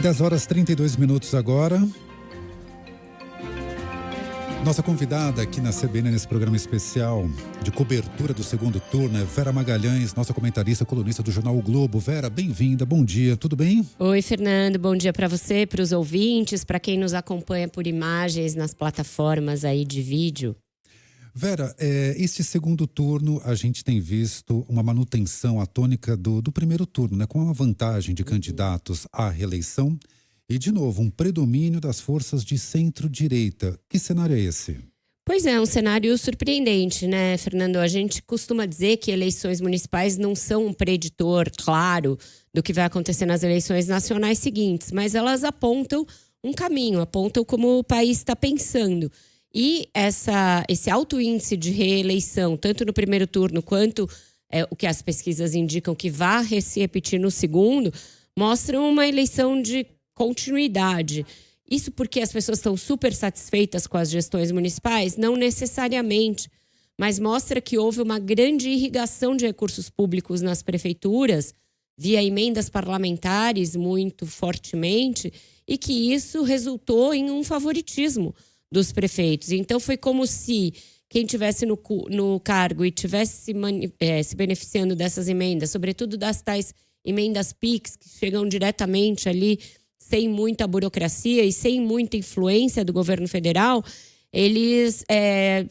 10h32 agora. Nossa convidada aqui na CBN, nesse programa especial de cobertura do segundo turno, é Vera Magalhães, nossa comentarista, colunista do jornal O Globo. Vera, bem-vinda, bom dia, tudo bem? Oi, Fernando, bom dia para você, para os ouvintes, para quem nos acompanha por imagens nas plataformas aí de vídeo. Vera, este segundo turno a gente tem visto uma manutenção atônica do primeiro turno, né? Com uma vantagem de candidatos à reeleição e, de novo, um predomínio das forças de centro-direita. Que cenário é esse? Pois é, um cenário surpreendente, né, Fernando? A gente costuma dizer que eleições municipais não são um preditor claro do que vai acontecer nas eleições nacionais seguintes, mas elas apontam um caminho, apontam como o país está pensando. E esse alto índice de reeleição, tanto no primeiro turno quanto o que as pesquisas indicam que vai se repetir no segundo, mostram uma eleição de continuidade. Isso porque as pessoas estão super satisfeitas com as gestões municipais? Não necessariamente, mas mostra que houve uma grande irrigação de recursos públicos nas prefeituras, via emendas parlamentares muito fortemente, e que isso resultou em um favoritismo dos prefeitos. Então foi como se quem estivesse no cargo e estivesse se beneficiando dessas emendas, sobretudo das tais emendas PIX, que chegam diretamente ali, sem muita burocracia e sem muita influência do governo federal, eles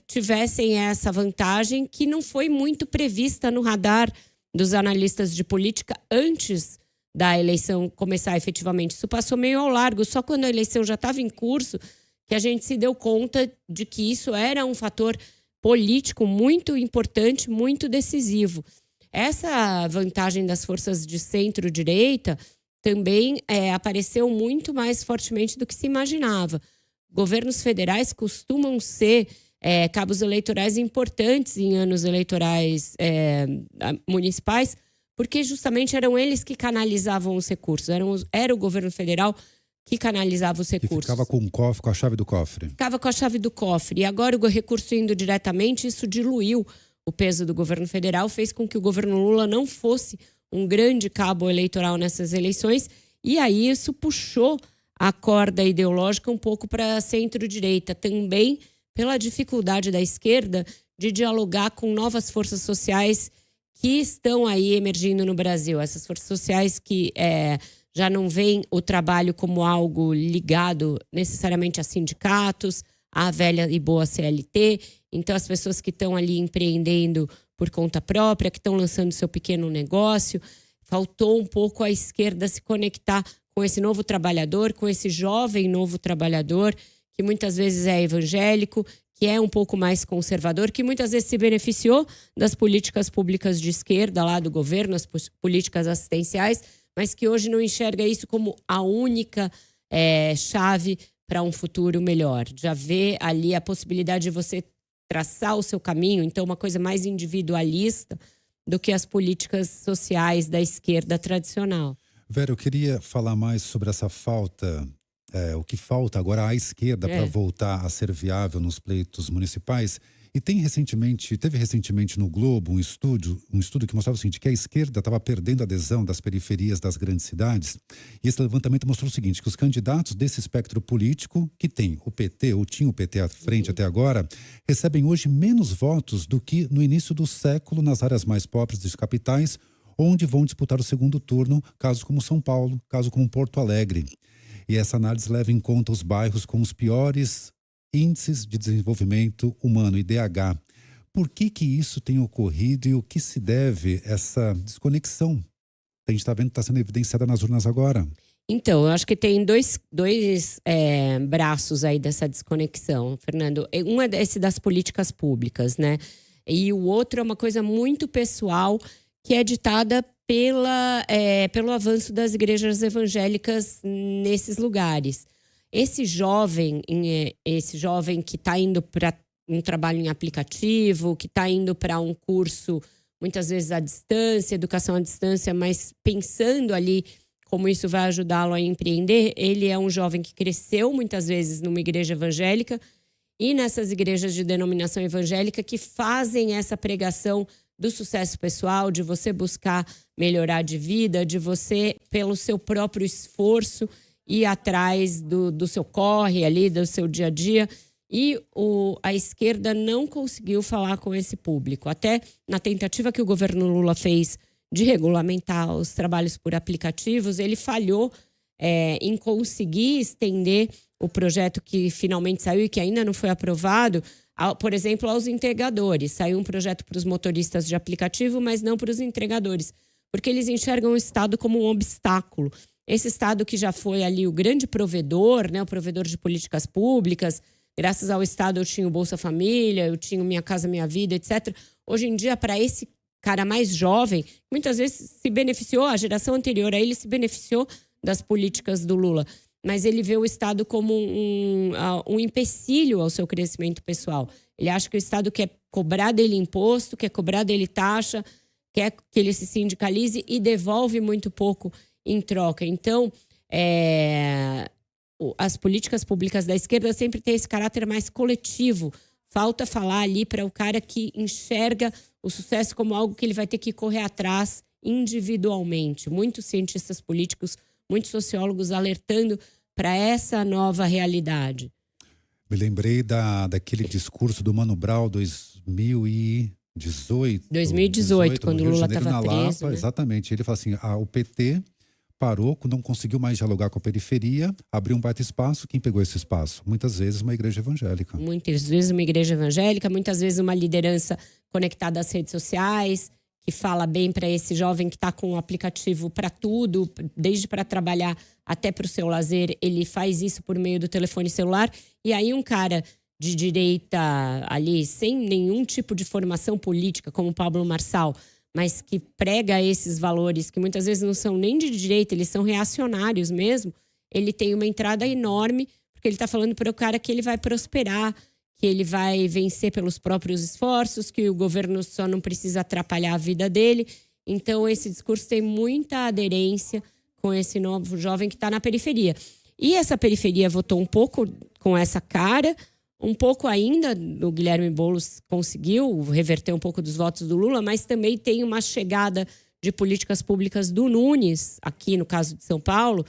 tivessem essa vantagem que não foi muito prevista no radar dos analistas de política antes da eleição começar efetivamente. Isso passou meio ao largo, só quando a eleição já estava em curso que a gente se deu conta de que isso era um fator político muito importante, muito decisivo. Essa vantagem das forças de centro-direita também apareceu muito mais fortemente do que se imaginava. Governos federais costumam ser cabos eleitorais importantes em anos eleitorais municipais, porque justamente eram eles que canalizavam os recursos. Era o governo federal que canalizava os recursos. E ficava com a chave do cofre. Ficava com a chave do cofre. E agora o recurso indo diretamente, isso diluiu o peso do governo federal, fez com que o governo Lula não fosse um grande cabo eleitoral nessas eleições. E aí isso puxou a corda ideológica um pouco para a centro-direita. Também pela dificuldade da esquerda de dialogar com novas forças sociais que estão aí emergindo no Brasil. Essas forças sociais que já não veem o trabalho como algo ligado necessariamente a sindicatos, à velha e boa CLT. Então, as pessoas que estão ali empreendendo por conta própria, que estão lançando seu pequeno negócio, faltou um pouco a esquerda se conectar com esse novo trabalhador, com esse jovem novo trabalhador, que muitas vezes é evangélico, que é um pouco mais conservador, que muitas vezes se beneficiou das políticas públicas de esquerda lá do governo, as políticas assistenciais, mas que hoje não enxerga isso como a única chave para um futuro melhor. Já vê ali a possibilidade de você traçar o seu caminho, então uma coisa mais individualista do que as políticas sociais da esquerda tradicional. Vera, eu queria falar mais sobre essa falta, o que falta agora à esquerda para voltar a ser viável nos pleitos municipais. E teve recentemente no Globo um estudo que mostrava o seguinte, que a esquerda estava perdendo a adesão das periferias das grandes cidades. E esse levantamento mostrou o seguinte, que os candidatos desse espectro político, que tem o PT, ou tinha o PT à frente até agora, recebem hoje menos votos do que no início do século nas áreas mais pobres das capitais, onde vão disputar o segundo turno, casos como São Paulo, caso como Porto Alegre. E essa análise leva em conta os bairros com os piores índices de desenvolvimento humano, IDH. Por que isso tem ocorrido e o que se deve essa desconexão que a gente está vendo que está sendo evidenciada nas urnas agora? Então, eu acho que tem dois braços aí dessa desconexão, Fernando. Um é esse das políticas públicas, né? E o outro é uma coisa muito pessoal que é ditada pelo avanço das igrejas evangélicas nesses lugares. Esse jovem que está indo para um trabalho em aplicativo, que está indo para um curso, muitas vezes à distância, educação à distância, mas pensando ali como isso vai ajudá-lo a empreender, ele é um jovem que cresceu muitas vezes numa igreja evangélica e nessas igrejas de denominação evangélica que fazem essa pregação do sucesso pessoal, de você buscar melhorar de vida, de você, pelo seu próprio esforço, ir atrás do seu corre ali, do seu dia a dia. E a esquerda não conseguiu falar com esse público. Até na tentativa que o governo Lula fez de regulamentar os trabalhos por aplicativos, ele falhou em conseguir estender o projeto que finalmente saiu e que ainda não foi aprovado, por exemplo, aos entregadores. Saiu um projeto para os motoristas de aplicativo, mas não para os entregadores, porque eles enxergam o Estado como um obstáculo. Esse Estado que já foi ali o grande provedor, né, o provedor de políticas públicas. Graças ao Estado eu tinha o Bolsa Família, eu tinha o Minha Casa Minha Vida, etc. Hoje em dia, para esse cara mais jovem, muitas vezes se beneficiou, a geração anterior a ele se beneficiou das políticas do Lula, mas ele vê o Estado como um empecilho ao seu crescimento pessoal. Ele acha que o Estado quer cobrar dele imposto, quer cobrar dele taxa, quer que ele se sindicalize e devolve muito pouco em troca. Então, as políticas públicas da esquerda sempre têm esse caráter mais coletivo. Falta falar ali para o cara que enxerga o sucesso como algo que ele vai ter que correr atrás individualmente. Muitos cientistas políticos, muitos sociólogos alertando para essa nova realidade. Me lembrei daquele discurso do Mano Brown 2018, quando o Lula estava preso. Né? Exatamente. Ele fala assim, o PT parou, não conseguiu mais dialogar com a periferia, abriu um baita espaço. Quem pegou esse espaço? Muitas vezes uma igreja evangélica. Muitas vezes uma igreja evangélica, muitas vezes uma liderança conectada às redes sociais, que fala bem para esse jovem que está com um aplicativo para tudo, desde para trabalhar até para o seu lazer. Ele faz isso por meio do telefone celular. E aí um cara de direita ali, sem nenhum tipo de formação política, como o Pablo Marçal, mas que prega esses valores que muitas vezes não são nem de direita, eles são reacionários mesmo, ele tem uma entrada enorme, porque ele está falando para o cara que ele vai prosperar, que ele vai vencer pelos próprios esforços, que o governo só não precisa atrapalhar a vida dele. Então, esse discurso tem muita aderência com esse novo jovem que está na periferia. E essa periferia votou um pouco com essa cara, um pouco ainda o Guilherme Boulos conseguiu reverter um pouco dos votos do Lula, mas também tem uma chegada de políticas públicas do Nunes, aqui no caso de São Paulo,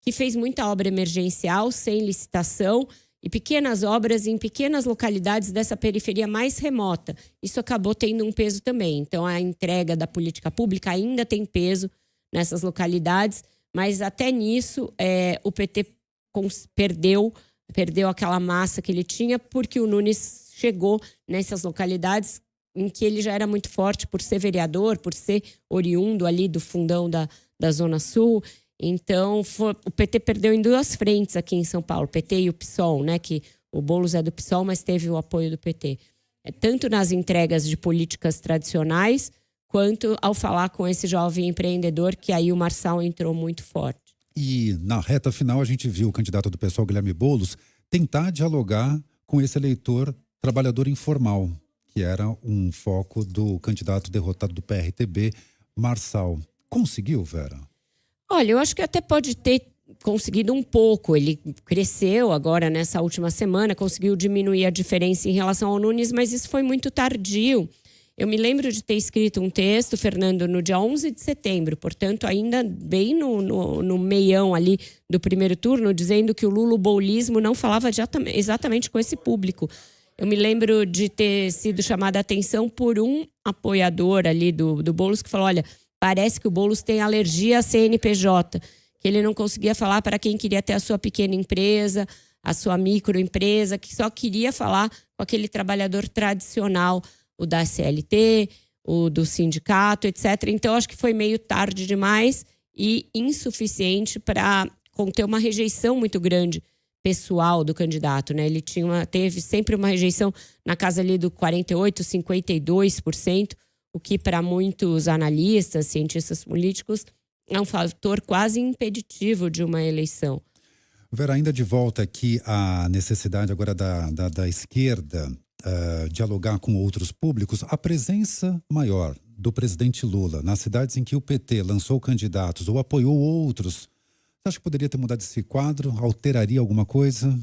que fez muita obra emergencial, sem licitação, e pequenas obras em pequenas localidades dessa periferia mais remota. Isso acabou tendo um peso também. Então, a entrega da política pública ainda tem peso nessas localidades, mas até nisso o PT perdeu aquela massa que ele tinha, porque o Nunes chegou nessas localidades em que ele já era muito forte por ser vereador, por ser oriundo ali do fundão da Zona Sul. Então, o PT perdeu em duas frentes aqui em São Paulo, o PT e o PSOL, né? Que o Boulos é do PSOL, mas teve o apoio do PT. Tanto nas entregas de políticas tradicionais, quanto ao falar com esse jovem empreendedor, que aí o Marçal entrou muito forte. E na reta final a gente viu o candidato do PSOL, Guilherme Boulos, tentar dialogar com esse eleitor trabalhador informal, que era um foco do candidato derrotado do PRTB, Marçal. Conseguiu, Vera? Olha, eu acho que até pode ter conseguido um pouco. Ele cresceu agora nessa última semana, conseguiu diminuir a diferença em relação ao Nunes, mas isso foi muito tardio. Eu me lembro de ter escrito um texto, Fernando, no dia 11 de setembro, portanto, ainda bem no meião ali do primeiro turno, dizendo que o lulobolismo não falava exatamente com esse público. Eu me lembro de ter sido chamada a atenção por um apoiador ali do Boulos, que falou, olha, parece que o Boulos tem alergia a CNPJ, que ele não conseguia falar para quem queria ter a sua pequena empresa, a sua microempresa, que só queria falar com aquele trabalhador tradicional, o da CLT, o do sindicato, etc. Então, acho que foi meio tarde demais e insuficiente para conter uma rejeição muito grande pessoal do candidato, né? Ele teve sempre uma rejeição na casa ali do 48%, 52%, o que para muitos analistas, cientistas políticos, é um fator quase impeditivo de uma eleição. Vera, ainda de volta aqui à necessidade agora da esquerda dialogar com outros públicos, a presença maior do presidente Lula nas cidades em que o PT lançou candidatos ou apoiou outros, você acha que poderia ter mudado esse quadro? Alteraria alguma coisa?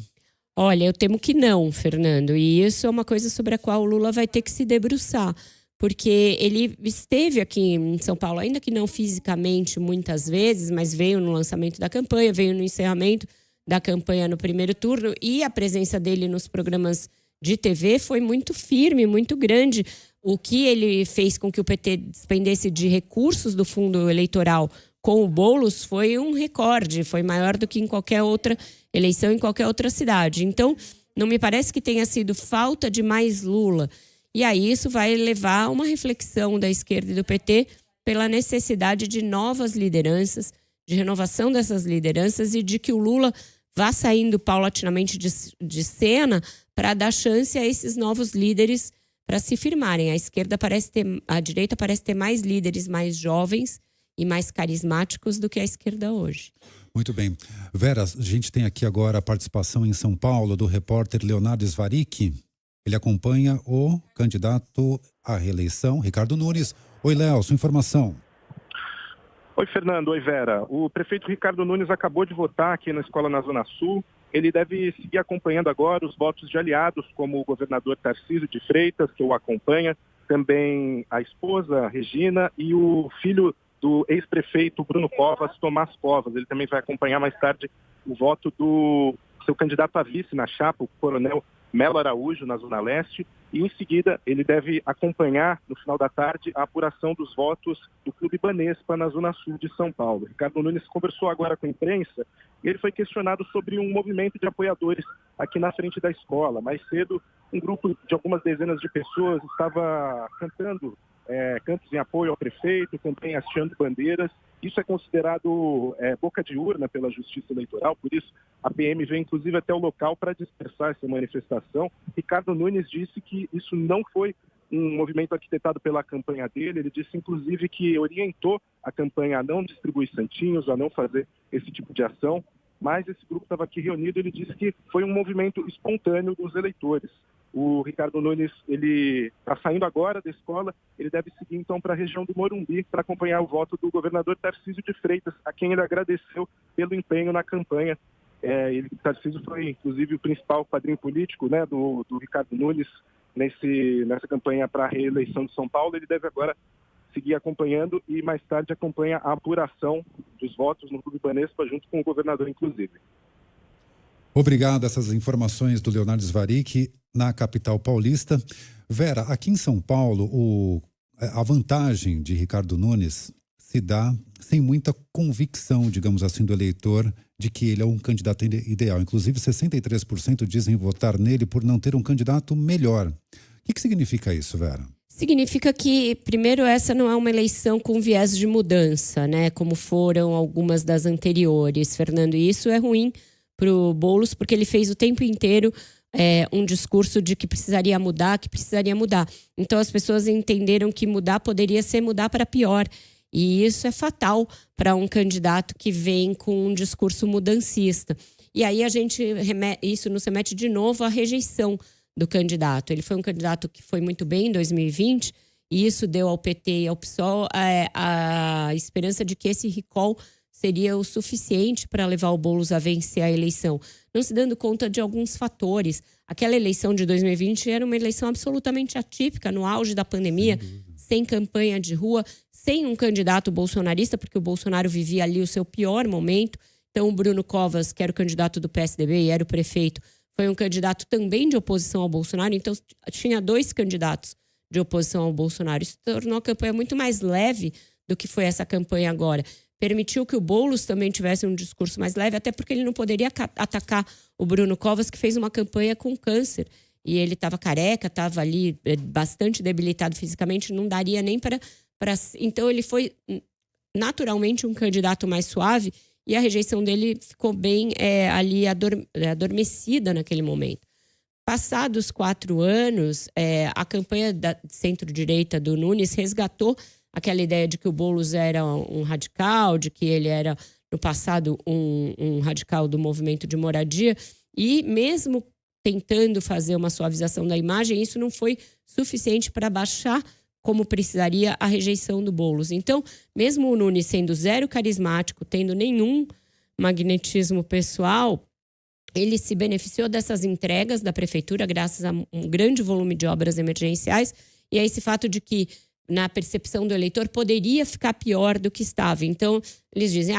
Olha, eu temo que não, Fernando. E isso é uma coisa sobre a qual o Lula vai ter que se debruçar. porque ele esteve aqui em São Paulo, ainda que não fisicamente muitas vezes, mas veio no lançamento da campanha, veio no encerramento da campanha no primeiro turno, e a presença dele nos programas de TV foi muito firme, muito grande. O que ele fez com que o PT despendesse de recursos do fundo eleitoral com o Boulos foi um recorde, foi maior do que em qualquer outra eleição, em qualquer outra cidade. Então, não me parece que tenha sido falta de mais Lula. E aí isso vai levar a uma reflexão da esquerda e do PT pela necessidade de novas lideranças, de renovação dessas lideranças e de que o Lula vá saindo paulatinamente de cena para dar chance a esses novos líderes para se firmarem. A direita parece ter mais líderes mais jovens e mais carismáticos do que a esquerda hoje. Muito bem. Vera, a gente tem aqui agora a participação em São Paulo do repórter Leonardo Svaric. Ele acompanha o candidato à reeleição, Ricardo Nunes. Oi, Léo, sua informação. Oi, Fernando. Oi, Vera. O prefeito Ricardo Nunes acabou de votar aqui na escola na Zona Sul. Ele deve seguir acompanhando agora os votos de aliados, como o governador Tarcísio de Freitas, que o acompanha, também a esposa, Regina, e o filho do ex-prefeito Bruno Covas, Tomás Covas. Ele também vai acompanhar mais tarde o voto do seu candidato a vice na chapa, o coronel Melo Araújo, na Zona Leste, e em seguida ele deve acompanhar, no final da tarde, a apuração dos votos do Clube Banespa, na Zona Sul de São Paulo. Ricardo Nunes conversou agora com a imprensa e ele foi questionado sobre um movimento de apoiadores aqui na frente da escola. Mais cedo, um grupo de algumas dezenas de pessoas estava cantando cantos em apoio ao prefeito, também hasteando bandeiras. Isso é considerado boca de urna pela Justiça Eleitoral, por isso a PM veio inclusive até o local para dispersar essa manifestação. Ricardo Nunes disse que isso não foi um movimento arquitetado pela campanha dele. Ele disse inclusive que orientou a campanha a não distribuir santinhos, a não fazer esse tipo de ação, mas esse grupo estava aqui reunido. Ele disse que foi um movimento espontâneo dos eleitores. O Ricardo Nunes, ele está saindo agora da escola, ele deve seguir então para a região do Morumbi para acompanhar o voto do governador Tarcísio de Freitas, a quem ele agradeceu pelo empenho na campanha. Tarcísio foi inclusive o principal padrinho político, né, do Ricardo Nunes nessa campanha para a reeleição de São Paulo. Ele deve agora seguir acompanhando e mais tarde acompanha a apuração dos votos no Clube Banespa junto com o governador inclusive. Obrigado. Essas informações do Leonardo Svaric na capital paulista. Vera, aqui em São Paulo, a vantagem de Ricardo Nunes se dá sem muita convicção, digamos assim, do eleitor de que ele é um candidato ideal. Inclusive, 63% dizem votar nele por não ter um candidato melhor. O que significa isso, Vera? Significa que, primeiro, essa não é uma eleição com viés de mudança, né? Como foram algumas das anteriores, Fernando. E isso é ruim para o Boulos, porque ele fez o tempo inteiro um discurso de que precisaria mudar. Então as pessoas entenderam que mudar poderia ser mudar para pior. E isso é fatal para um candidato que vem com um discurso mudancista. E aí isso nos remete de novo à rejeição do candidato. Ele foi um candidato que foi muito bem em 2020, e isso deu ao PT e ao PSOL a esperança de que esse recall seria o suficiente para levar o Boulos a vencer a eleição, não se dando conta de alguns fatores. Aquela eleição de 2020 era uma eleição absolutamente atípica, no auge da pandemia, sem campanha de rua, sem um candidato bolsonarista, porque o Bolsonaro vivia ali o seu pior momento. Então, o Bruno Covas, que era o candidato do PSDB e era o prefeito, foi um candidato também de oposição ao Bolsonaro. Então, tinha 2 candidatos de oposição ao Bolsonaro. Isso tornou a campanha muito mais leve do que foi essa campanha agora. Permitiu que o Boulos também tivesse um discurso mais leve, até porque ele não poderia atacar o Bruno Covas, que fez uma campanha com câncer. E ele estava careca, estava ali bastante debilitado fisicamente, não daria nem para... Então, ele foi naturalmente um candidato mais suave, e a rejeição dele ficou bem ali adormecida naquele momento. Passados 4 anos, a campanha da centro-direita do Nunes resgatou aquela ideia de que o Boulos era um radical, de que ele era, no passado, um radical do movimento de moradia. E mesmo tentando fazer uma suavização da imagem, isso não foi suficiente para baixar como precisaria a rejeição do Boulos. Então, mesmo o Nunes sendo zero carismático, tendo nenhum magnetismo pessoal, ele se beneficiou dessas entregas da prefeitura graças a um grande volume de obras emergenciais e é esse fato de que, na percepção do eleitor, poderia ficar pior do que estava. Então, eles dizem,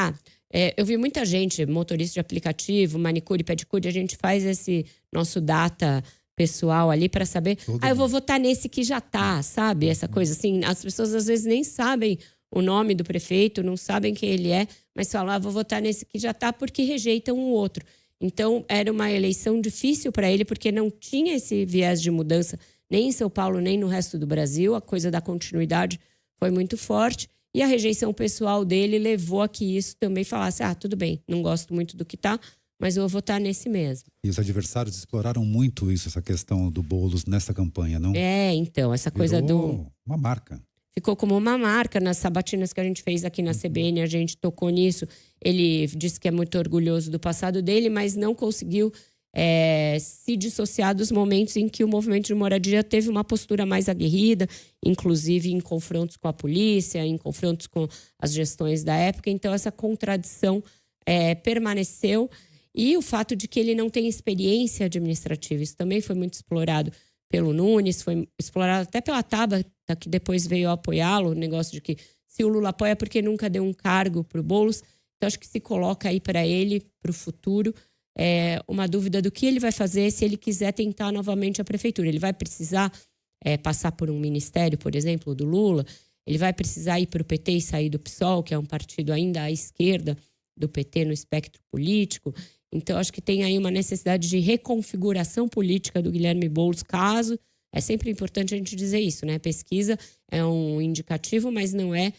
eu vi muita gente, motorista de aplicativo, manicure, pedicure, a gente faz esse nosso data pessoal ali para saber, eu vou votar nesse que já tá, sabe? Essa coisa assim, as pessoas às vezes nem sabem o nome do prefeito, não sabem quem ele é, mas falam, vou votar nesse que já tá porque rejeitam o outro. Então, era uma eleição difícil para ele, porque não tinha esse viés de mudança, nem em São Paulo, nem no resto do Brasil. A coisa da continuidade foi muito forte. E a rejeição pessoal dele levou a que isso também falasse, tudo bem, não gosto muito do que tá, mas eu vou votar nesse mesmo. E os adversários exploraram muito isso, essa questão do Boulos nessa campanha, não? Então, essa coisa uma marca. Ficou como uma marca nas sabatinas que a gente fez aqui na CBN, a gente tocou nisso. Ele disse que é muito orgulhoso do passado dele, mas não conseguiu se dissociar dos momentos em que o movimento de moradia teve uma postura mais aguerrida, inclusive em confrontos com a polícia, em confrontos com as gestões da época. Então, essa contradição permaneceu. E o fato de que ele não tem experiência administrativa, isso também foi muito explorado pelo Nunes, foi explorado até pela Tabata, que depois veio a apoiá-lo, o negócio de que se o Lula apoia porque nunca deu um cargo para o Boulos. Então, acho que se coloca aí para ele, para o futuro, uma dúvida do que ele vai fazer se ele quiser tentar novamente a prefeitura. Ele vai precisar passar por um ministério, por exemplo, do Lula. Ele vai precisar ir para o PT e sair do PSOL, que é um partido ainda à esquerda do PT no espectro político. Então, acho que tem aí uma necessidade de reconfiguração política do Guilherme Boulos, caso... É sempre importante a gente dizer isso, né? Pesquisa é um indicativo, mas não é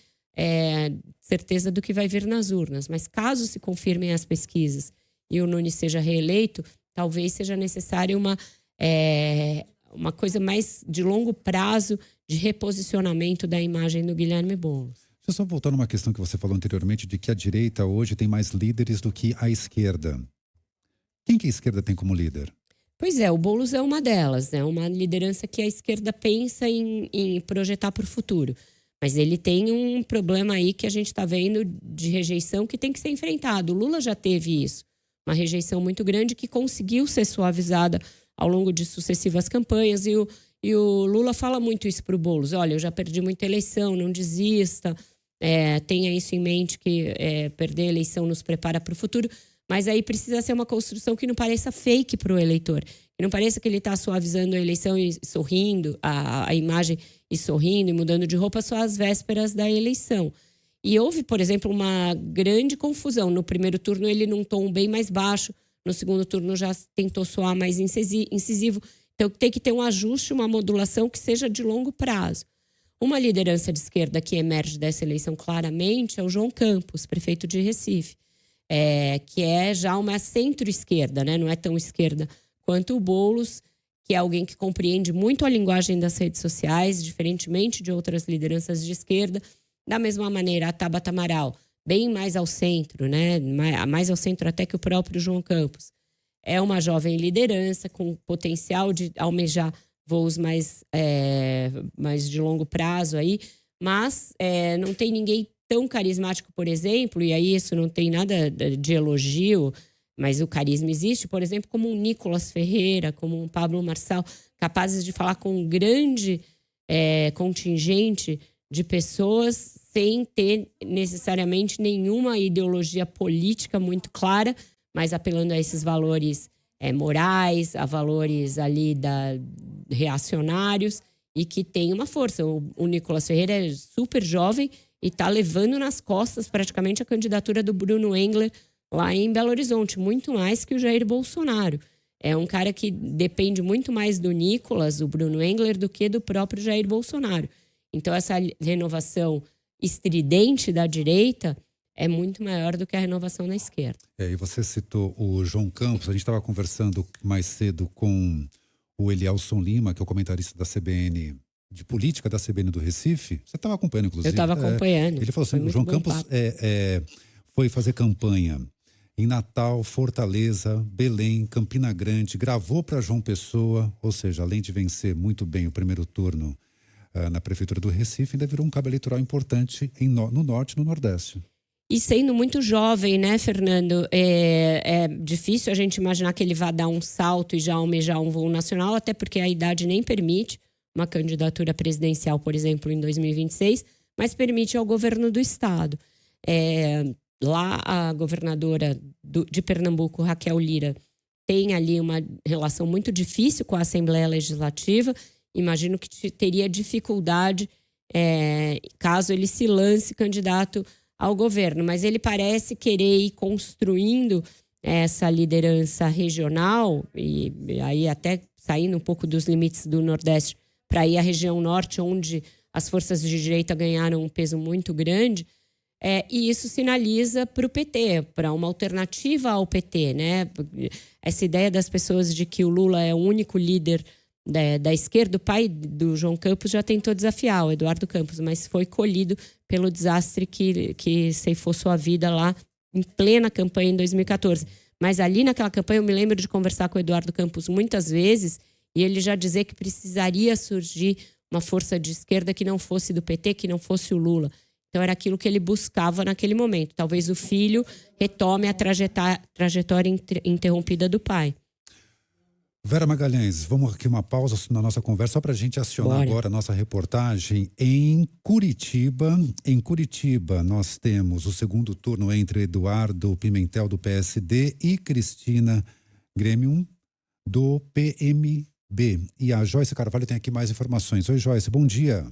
certeza do que vai vir nas urnas. Mas caso se confirmem as pesquisas e o Nunes seja reeleito, talvez seja necessário uma coisa mais de longo prazo de reposicionamento da imagem do Guilherme Boulos. Deixa eu só voltar numa questão que você falou anteriormente, de que a direita hoje tem mais líderes do que a esquerda. Quem que a esquerda tem como líder? Pois o Boulos é uma delas, é uma liderança que a esquerda pensa em projetar para o futuro. Mas ele tem um problema aí que a gente está vendo de rejeição que tem que ser enfrentado. O Lula já teve isso, uma rejeição muito grande que conseguiu ser suavizada ao longo de sucessivas campanhas. E o Lula fala muito isso para o Boulos. Olha, eu já perdi muita eleição, não desista, tenha isso em mente que perder a eleição nos prepara para o futuro. Mas aí precisa ser uma construção que não pareça fake para o eleitor. Que não pareça que ele está suavizando a eleição e sorrindo, a imagem e sorrindo e mudando de roupa só às vésperas da eleição. E houve, por exemplo, uma grande confusão. No primeiro turno ele num tom bem mais baixo, no segundo turno já tentou soar mais incisivo. Então tem que ter um ajuste, uma modulação que seja de longo prazo. Uma liderança de esquerda que emerge dessa eleição claramente é o João Campos, prefeito de Recife. Que é já uma centro-esquerda, né? Não é tão esquerda quanto o Boulos, que é alguém que compreende muito a linguagem das redes sociais, diferentemente de outras lideranças de esquerda. Da mesma maneira, a Tabata Amaral, bem mais ao centro, né? Mais ao centro até que o próprio João Campos. É uma jovem liderança com potencial de almejar voos mais de longo prazo aí, mas não tem ninguém tão carismático, por exemplo, e aí isso não tem nada de elogio, mas o carisma existe, por exemplo, como um Nicolas Ferreira, como um Pablo Marçal, capazes de falar com um grande contingente de pessoas sem ter necessariamente nenhuma ideologia política muito clara, mas apelando a esses valores morais, a valores ali reacionários e que tem uma força. O Nicolas Ferreira é super jovem e está levando nas costas praticamente a candidatura do Bruno Engler lá em Belo Horizonte, muito mais que o Jair Bolsonaro. É um cara que depende muito mais do Nicolas, o Bruno Engler, do que do próprio Jair Bolsonaro. Então essa renovação estridente da direita é muito maior do que a renovação da esquerda. E você citou o João Campos, a gente estava conversando mais cedo com o Elielson Lima, que é o comentarista da CBN, de política da CBN do Recife. Você estava acompanhando, inclusive. Eu estava acompanhando. Ele falou assim, o João Campos foi fazer campanha em Natal, Fortaleza, Belém, Campina Grande, gravou para João Pessoa, ou seja, além de vencer muito bem o primeiro turno na Prefeitura do Recife, ainda virou um cabo eleitoral importante no Norte e no Nordeste. E sendo muito jovem, né, Fernando? É difícil a gente imaginar que ele vá dar um salto e já almejar um voo nacional, até porque a idade nem permite. uma candidatura presidencial, por exemplo, em 2026, mas permite ao governo do estado. Lá a governadora de Pernambuco, Raquel Lira, tem ali uma relação muito difícil com a Assembleia Legislativa. Imagino que teria dificuldade caso ele se lance candidato ao governo. Mas ele parece querer ir construindo essa liderança regional, e aí até saindo um pouco dos limites do Nordeste para ir à região Norte, onde as forças de direita ganharam um peso muito grande. E isso sinaliza para o PT, para uma alternativa ao PT, né? Essa ideia das pessoas de que o Lula é o único líder da esquerda. O pai do João Campos já tentou desafiar o Eduardo Campos, mas foi colhido pelo desastre que ceifou sua vida lá em plena campanha em 2014. Mas ali naquela campanha eu me lembro de conversar com o Eduardo Campos muitas vezes e ele já dizer que precisaria surgir uma força de esquerda que não fosse do PT, que não fosse o Lula. Então era aquilo que ele buscava naquele momento. Talvez o filho retome a trajetória interrompida do pai. Vera Magalhães, vamos aqui uma pausa na nossa conversa só para a gente acionar agora a nossa reportagem em Curitiba. Em Curitiba nós temos o segundo turno entre Eduardo Pimentel do PSD e Cristina Grêmio do PMB. E a Joyce Carvalho tem aqui mais informações. Oi, Joyce, bom dia.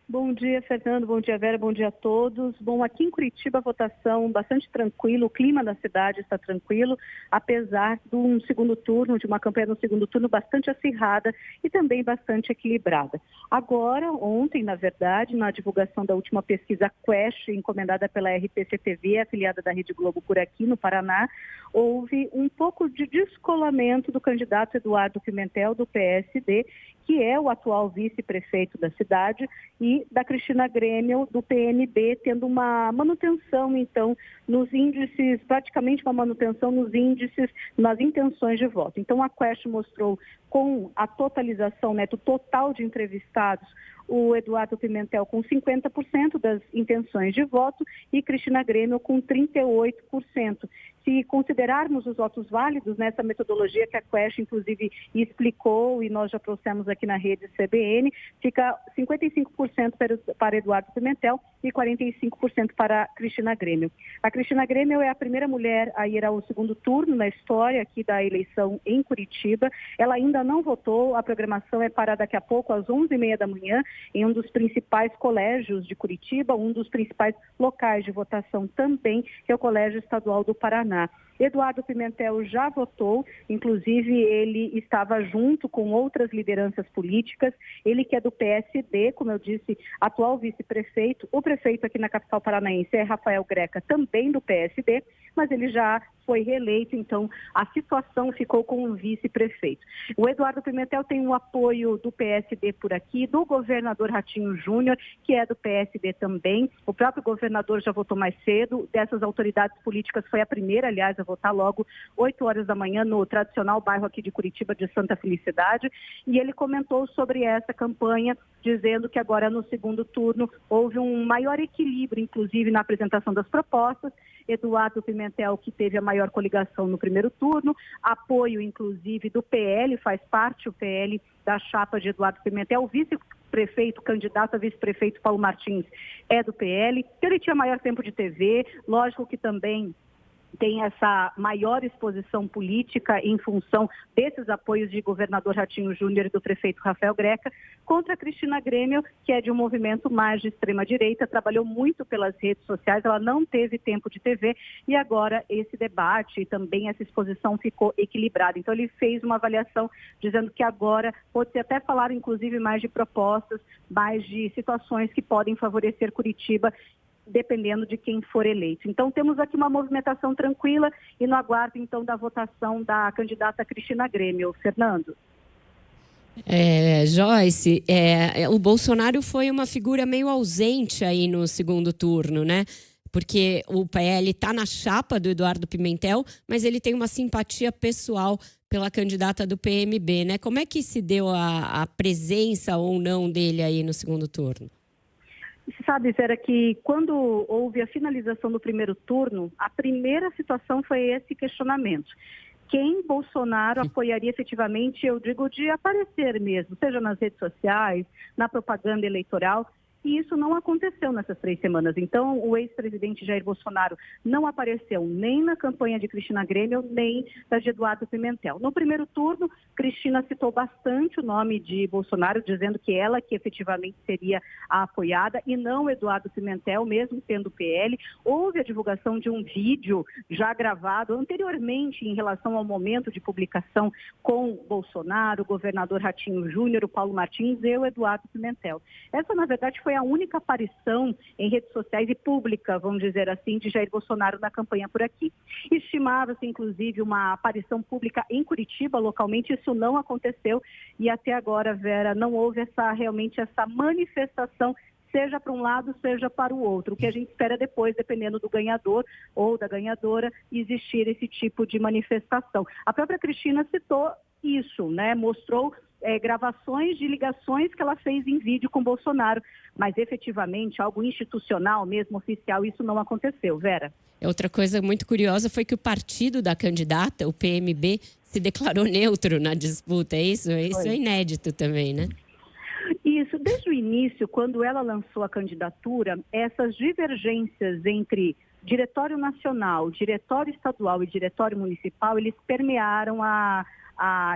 Bom dia, Fernando. Bom dia, Vera. Bom dia a todos. Bom, aqui em Curitiba a votação bastante tranquila, o clima da cidade está tranquilo, apesar de um segundo turno, de uma campanha no segundo turno bastante acirrada e também bastante equilibrada. Agora, ontem, na verdade, na divulgação da última pesquisa Quest, encomendada pela RPC-TV, afiliada da Rede Globo por aqui no Paraná, houve um pouco de descolamento do candidato Eduardo Pimentel, do PSD, que é o atual vice-prefeito da cidade, e da Cristina Grêmio, do PMB, tendo uma manutenção, então, nos índices, praticamente uma manutenção nos índices, nas intenções de voto. Então, a Quest mostrou com a totalização, do total de entrevistados, o Eduardo Pimentel com 50% das intenções de voto e Cristina Grêmio com 38%. Se considerarmos os votos válidos nessa metodologia que a Quest, inclusive, explicou e nós já trouxemos aqui na rede CBN, fica 55% para Eduardo Pimentel e 45% para Cristina Grêmio. A Cristina Grêmio é a primeira mulher a ir ao segundo turno na história aqui da eleição em Curitiba. Ela ainda não votou, a programação é para daqui a pouco, às 11h30 da manhã, em um dos principais colégios de Curitiba, um dos principais locais de votação também, que é o Colégio Estadual do Paraná. Eduardo Pimentel já votou, inclusive ele estava junto com outras lideranças políticas, ele que é do PSD, como eu disse, atual vice-prefeito, o prefeito aqui na capital paranaense é Rafael Greca, também do PSD, mas ele já foi reeleito, então a situação ficou com o vice-prefeito. O Eduardo Pimentel tem o apoio do PSD por aqui, do governador Ratinho Júnior, que é do PSD também, o próprio governador já votou mais cedo, dessas autoridades políticas foi a primeira, aliás, a votar logo 8 horas da manhã no tradicional bairro aqui de Curitiba de Santa Felicidade, e ele comentou sobre essa campanha, dizendo que agora no segundo turno houve um maior equilíbrio, inclusive na apresentação das propostas. Eduardo Pimentel, que teve a maior coligação no primeiro turno, apoio inclusive do PL, faz parte o PL da chapa de Eduardo Pimentel, o vice-prefeito, candidato a vice-prefeito Paulo Martins é do PL, ele tinha maior tempo de TV, lógico que também tem essa maior exposição política em função desses apoios de governador Ratinho Júnior e do prefeito Rafael Greca, contra a Cristina Grêmio, que é de um movimento mais de extrema-direita, trabalhou muito pelas redes sociais, ela não teve tempo de TV e agora esse debate e também essa exposição ficou equilibrada. Então ele fez uma avaliação dizendo que agora pode-se até falar inclusive mais de propostas, mais de situações que podem favorecer Curitiba, dependendo de quem for eleito. Então, temos aqui uma movimentação tranquila e no aguardo, então, da votação da candidata Cristina Grêmio. Fernando. Joyce, o Bolsonaro foi uma figura meio ausente aí no segundo turno, né? Porque o PL está na chapa do Eduardo Pimentel, mas ele tem uma simpatia pessoal pela candidata do PMB, né? Como é que se deu a presença ou não dele aí no segundo turno? Sabe, Vera, que quando houve a finalização do primeiro turno, a primeira situação foi esse questionamento. quem Bolsonaro apoiaria efetivamente, eu digo, de aparecer mesmo, seja nas redes sociais, na propaganda eleitoral. E isso não aconteceu nessas 3 semanas. Então, o ex-presidente Jair Bolsonaro não apareceu nem na campanha de Cristina Grêmio, nem da de Eduardo Pimentel. No primeiro turno, Cristina citou bastante o nome de Bolsonaro, dizendo que ela que efetivamente seria a apoiada e não Eduardo Pimentel, mesmo sendo PL. Houve a divulgação de um vídeo já gravado anteriormente em relação ao momento de publicação com Bolsonaro, o governador Ratinho Júnior, o Paulo Martins e o Eduardo Pimentel. Essa, na verdade, foi a única aparição em redes sociais e pública, vamos dizer assim, de Jair Bolsonaro na campanha por aqui. Estimava-se, inclusive, uma aparição pública em Curitiba, localmente, isso não aconteceu e até agora, Vera, não houve realmente essa manifestação, seja para um lado, seja para o outro. O que a gente espera depois, dependendo do ganhador ou da ganhadora, existir esse tipo de manifestação. A própria Cristina citou isso, né? Mostrou gravações de ligações que ela fez em vídeo com Bolsonaro, mas efetivamente algo institucional, mesmo oficial, isso não aconteceu, Vera. Outra coisa muito curiosa foi que o partido da candidata, o PMB, se declarou neutro na disputa, é isso? Isso é inédito também, né? Isso, desde o início, quando ela lançou a candidatura, essas divergências entre Diretório Nacional, Diretório Estadual e Diretório Municipal, eles permearam a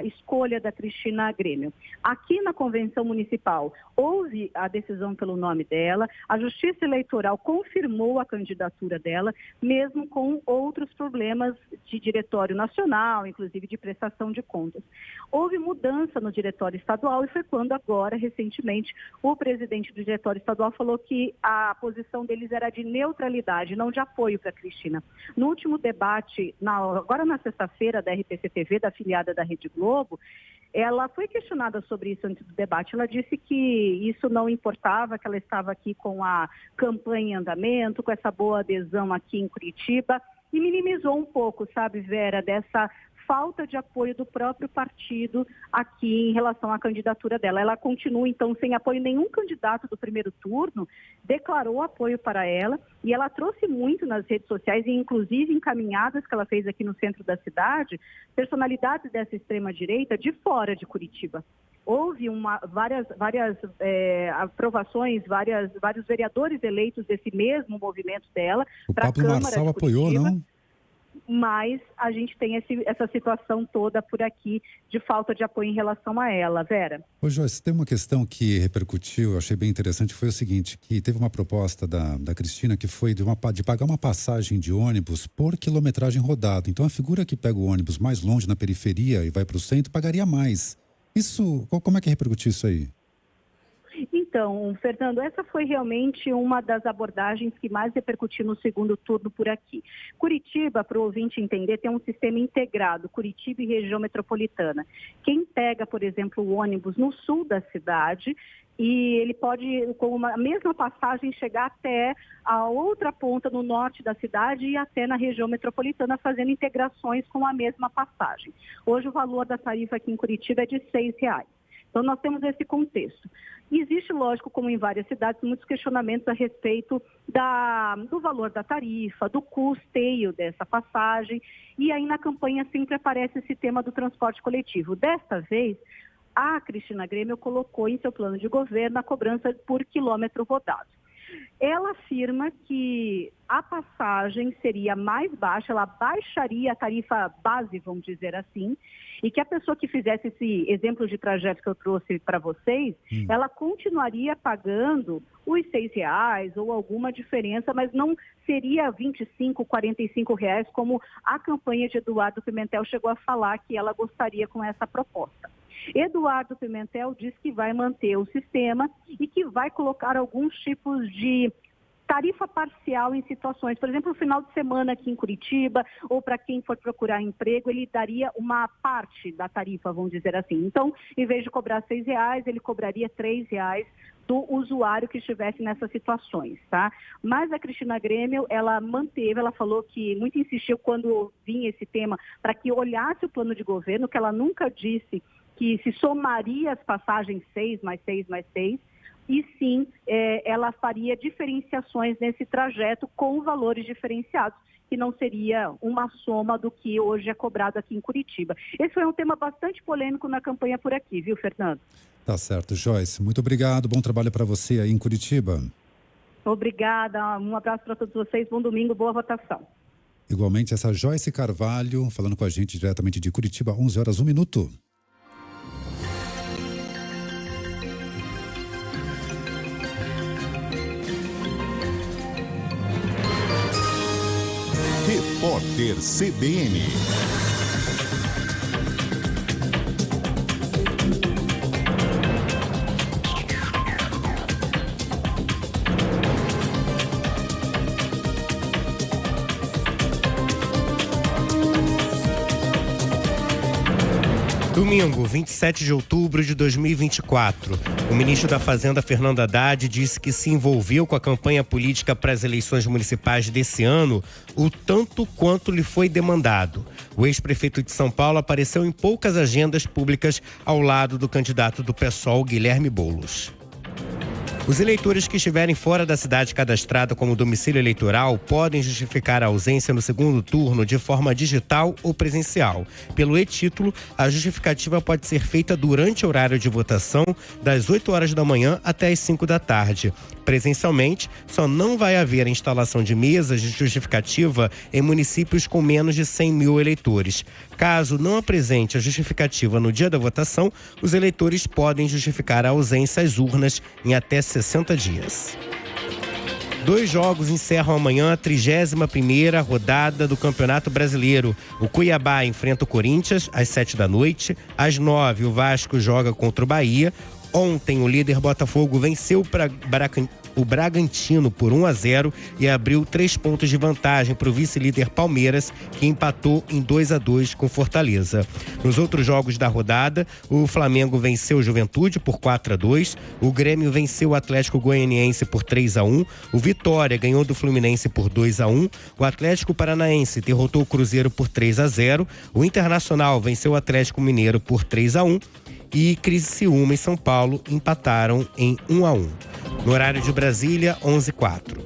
escolha da Cristina Grêmio. Aqui na Convenção Municipal, houve a decisão pelo nome dela, a Justiça Eleitoral confirmou a candidatura dela, mesmo com outros problemas de Diretório Nacional, inclusive de prestação de contas. Houve mudança no Diretório Estadual e foi quando agora, recentemente, o presidente do Diretório Estadual falou que a posição deles era de neutralidade, não de apoio para a Cristina. No último debate, agora na sexta-feira, da RPC-TV, da afiliada da Rede Globo, ela foi questionada sobre isso antes do debate. Ela disse que isso não importava, que ela estava aqui com a campanha em andamento, com essa boa adesão aqui em Curitiba, e minimizou um pouco, sabe, Vera, dessa falta de apoio do próprio partido aqui em relação à candidatura dela. Ela continua, então, sem apoio. Nenhum candidato do primeiro turno declarou apoio para ela e ela trouxe muito nas redes sociais e, inclusive, em caminhadas que ela fez aqui no centro da cidade, personalidades dessa extrema-direita de fora de Curitiba. Houve várias aprovações, vários vereadores eleitos desse mesmo movimento dela para a Câmara de Curitiba. O Pablo Marçal apoiou, não? Mas a gente tem essa situação toda por aqui de falta de apoio em relação a ela, Vera. Ô Joyce, tem uma questão que repercutiu, eu achei bem interessante, foi o seguinte, que teve uma proposta da Cristina que foi de pagar uma passagem de ônibus por quilometragem rodada. Então a figura que pega o ônibus mais longe na periferia e vai para o centro pagaria mais. Como é que repercutiu isso aí? Então, Fernando, essa foi realmente uma das abordagens que mais repercutiu no segundo turno por aqui. Curitiba, para o ouvinte entender, tem um sistema integrado, Curitiba e região metropolitana. Quem pega, por exemplo, o ônibus no sul da cidade, e ele pode, com a mesma passagem, chegar até a outra ponta no norte da cidade e até na região metropolitana, fazendo integrações com a mesma passagem. Hoje o valor da tarifa aqui em Curitiba é de R$6. Então, nós temos esse contexto. Existe, lógico, como em várias cidades, muitos questionamentos a respeito do valor da tarifa, do custeio dessa passagem, e aí na campanha sempre aparece esse tema do transporte coletivo. Desta vez, a Cristina Grêmio colocou em seu plano de governo a cobrança por quilômetro rodado. Ela afirma que a passagem seria mais baixa, ela baixaria a tarifa base, vamos dizer assim, e que a pessoa que fizesse esse exemplo de trajeto que eu trouxe para vocês, ela continuaria pagando os R$6 ou alguma diferença, mas não seria R$25, R$45, como a campanha de Eduardo Pimentel chegou a falar que ela gostaria com essa proposta. Eduardo Pimentel diz que vai manter o sistema e que vai colocar alguns tipos de tarifa parcial em situações, por exemplo, no final de semana aqui em Curitiba, ou para quem for procurar emprego, ele daria uma parte da tarifa, vamos dizer assim. Então, em vez de cobrar R$6, ele cobraria R$3 do usuário que estivesse nessas situações, tá? Mas a Cristina Grêmio, ela manteve, ela falou que muito insistiu quando vinha esse tema para que olhasse o plano de governo, que ela nunca disse que se somaria as passagens 6 mais 6 mais 6, e sim ela faria diferenciações nesse trajeto com valores diferenciados, que não seria uma soma do que hoje é cobrado aqui em Curitiba. Esse foi um tema bastante polêmico na campanha por aqui, viu, Fernando? Tá certo, Joyce. Muito obrigado. Bom trabalho para você aí em Curitiba. Obrigada. Um abraço para todos vocês. Bom domingo, boa votação. Igualmente, essa Joyce Carvalho falando com a gente diretamente de Curitiba, 11h01. Repórter CBN. Domingo, 27 de outubro de 2024. O ministro da Fazenda, Fernando Haddad, disse que se envolveu com a campanha política para as eleições municipais desse ano o tanto quanto lhe foi demandado. O ex-prefeito de São Paulo apareceu em poucas agendas públicas ao lado do candidato do PSOL, Guilherme Boulos. Os eleitores que estiverem fora da cidade cadastrada como domicílio eleitoral podem justificar a ausência no segundo turno de forma digital ou presencial. Pelo e-título, a justificativa pode ser feita durante o horário de votação, das 8 horas da manhã até as 5 da tarde. Presencialmente, só não vai haver instalação de mesas de justificativa em municípios com menos de 100 mil eleitores. Caso não apresente a justificativa no dia da votação, os eleitores podem justificar a ausência às urnas em até 60 dias. 2 jogos encerram amanhã a 31ª rodada do Campeonato Brasileiro. O Cuiabá enfrenta o Corinthians às 7 da noite. Às 9, o joga contra o Bahia. Ontem, o líder Botafogo venceu o Bragantino por 1-0 e abriu 3 pontos de vantagem para o vice-líder Palmeiras, que empatou em 2-2 com Fortaleza. Nos outros jogos da rodada, o Flamengo venceu o Juventude por 4-2, o Grêmio venceu o Atlético Goianiense por 3-1, o Vitória ganhou do Fluminense por 2-1, o Atlético Paranaense derrotou o Cruzeiro por 3-0, o Internacional venceu o Atlético Mineiro por 3-1, e Criciúma e São Paulo empataram em 1-1. No horário de Brasília, 11h04.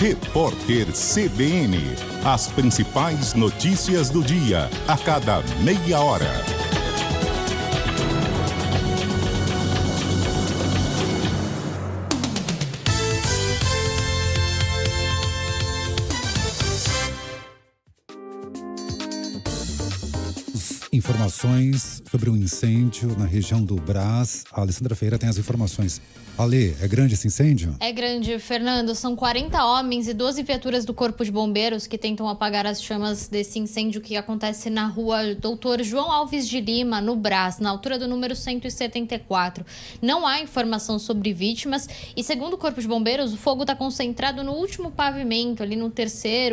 Repórter CBN. As principais notícias do dia, a cada meia hora. Informações sobre um incêndio na região do Brás. A Alessandra Ferreira tem as informações. Ale, é grande esse incêndio? É grande, Fernando. São 40 homens e 12 viaturas do Corpo de Bombeiros que tentam apagar as chamas desse incêndio que acontece na rua Doutor João Alves de Lima, no Brás, na altura do número 174. Não há informação sobre vítimas e, segundo o Corpo de Bombeiros, o fogo está concentrado no último pavimento, ali no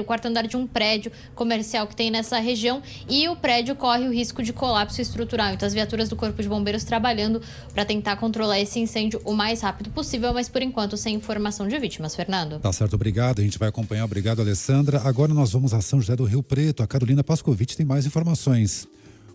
quarto andar de um prédio comercial que tem nessa região, e o prédio corre o risco de colapso estrutural. Então, as viaturas do Corpo de Bombeiros trabalhando para tentar controlar esse incêndio o mais rápido possível, mas por enquanto sem informação de vítimas, Fernando. Tá certo, obrigado. A gente vai acompanhar. Obrigado, Alessandra. Agora nós vamos a São José do Rio Preto. A Carolina Pascovitch tem mais informações.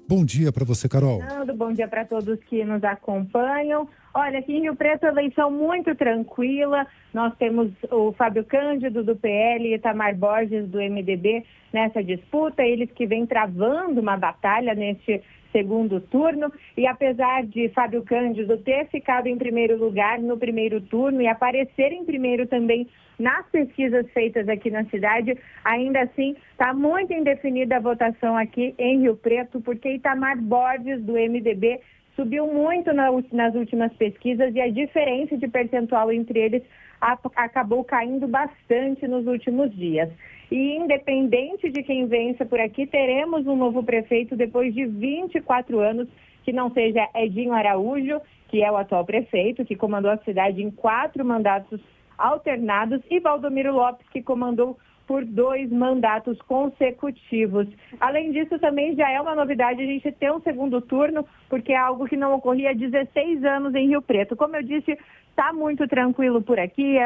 Bom dia para você, Carol. Fernando, bom dia para todos que nos acompanham. Olha, aqui em Rio Preto, eleição muito tranquila. Nós temos o Fábio Cândido, do PL, e Itamar Borges, do MDB, nessa disputa. Eles que vêm travando uma batalha neste segundo turno, e apesar de Fábio Cândido ter ficado em primeiro lugar no primeiro turno e aparecer em primeiro também nas pesquisas feitas aqui na cidade, ainda assim está muito indefinida a votação aqui em Rio Preto, porque Itamar Borges, do MDB, subiu muito nas últimas pesquisas e a diferença de percentual entre eles acabou caindo bastante nos últimos dias. E independente de quem vença por aqui, teremos um novo prefeito depois de 24 anos, que não seja Edinho Araújo, que é o atual prefeito, que comandou a cidade em 4 mandatos alternados, e Valdomiro Lopes, que comandou por 2 mandatos consecutivos. Além disso, também já é uma novidade a gente ter um segundo turno, porque é algo que não ocorria há 16 anos em Rio Preto. Como eu disse, está muito tranquilo por aqui,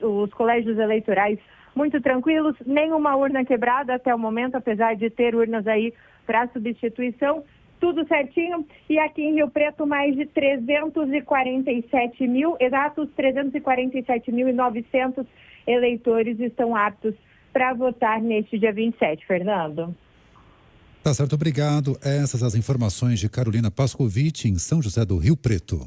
os colégios eleitorais muito tranquilos, nenhuma urna quebrada até o momento, apesar de ter urnas aí para substituição. Tudo certinho. E aqui em Rio Preto, mais de 347 mil, exatos 347.900 eleitores estão aptos para votar neste dia 27, Fernando. Tá certo, obrigado. Essas as informações de Carolina Pascovitch, em São José do Rio Preto.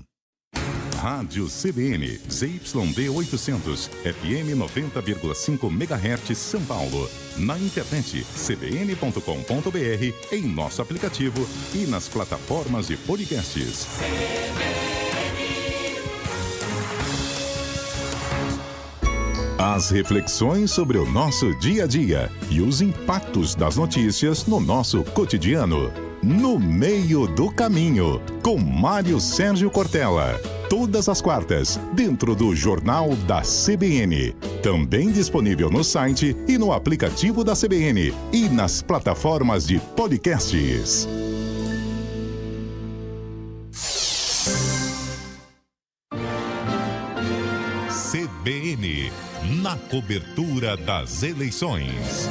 Rádio CBN, ZYD 800, FM 90,5 MHz, São Paulo. Na internet, cbn.com.br, em nosso aplicativo e nas plataformas de podcasts. As reflexões sobre o nosso dia a dia e os impactos das notícias no nosso cotidiano. No Meio do Caminho, com Mário Sérgio Cortella. Todas as quartas, dentro do Jornal da CBN. Também disponível no site e no aplicativo da CBN e nas plataformas de podcasts. CBN, na cobertura das eleições.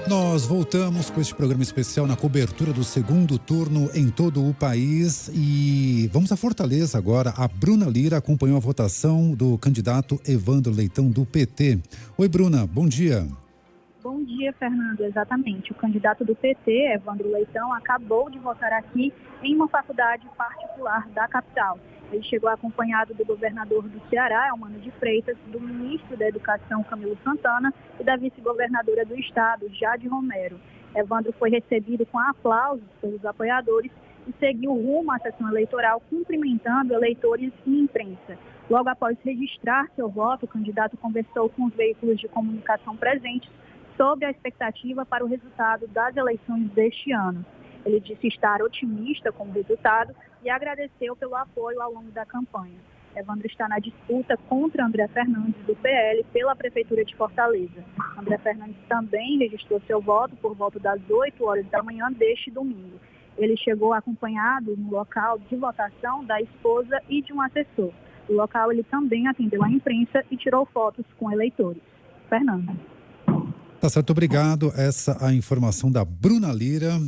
Nós voltamos com este programa especial na cobertura do segundo turno em todo o país e vamos a Fortaleza agora. A Bruna Lira acompanhou a votação do candidato Evandro Leitão do PT. Oi, Bruna, bom dia. Bom dia, Fernando. Exatamente. O candidato do PT, Evandro Leitão, acabou de votar aqui em uma faculdade particular da capital. Ele chegou acompanhado do governador do Ceará, Eumano de Freitas, do ministro da Educação, Camilo Santana, e da vice-governadora do estado, Jade Romero. Evandro foi recebido com aplausos pelos apoiadores e seguiu rumo à sessão eleitoral, cumprimentando eleitores e imprensa. Logo após registrar seu voto, o candidato conversou com os veículos de comunicação presentes sobre a expectativa para o resultado das eleições deste ano. Ele disse estar otimista com o resultado e agradeceu pelo apoio ao longo da campanha. Evandro está na disputa contra André Fernandes, do PL, pela Prefeitura de Fortaleza. André Fernandes também registrou seu voto por volta das 8 horas da manhã deste domingo. Ele chegou acompanhado no local de votação da esposa e de um assessor. No local, ele também atendeu a imprensa e tirou fotos com eleitores. Fernando. Tá certo, obrigado. Essa é a informação da Bruna Lira,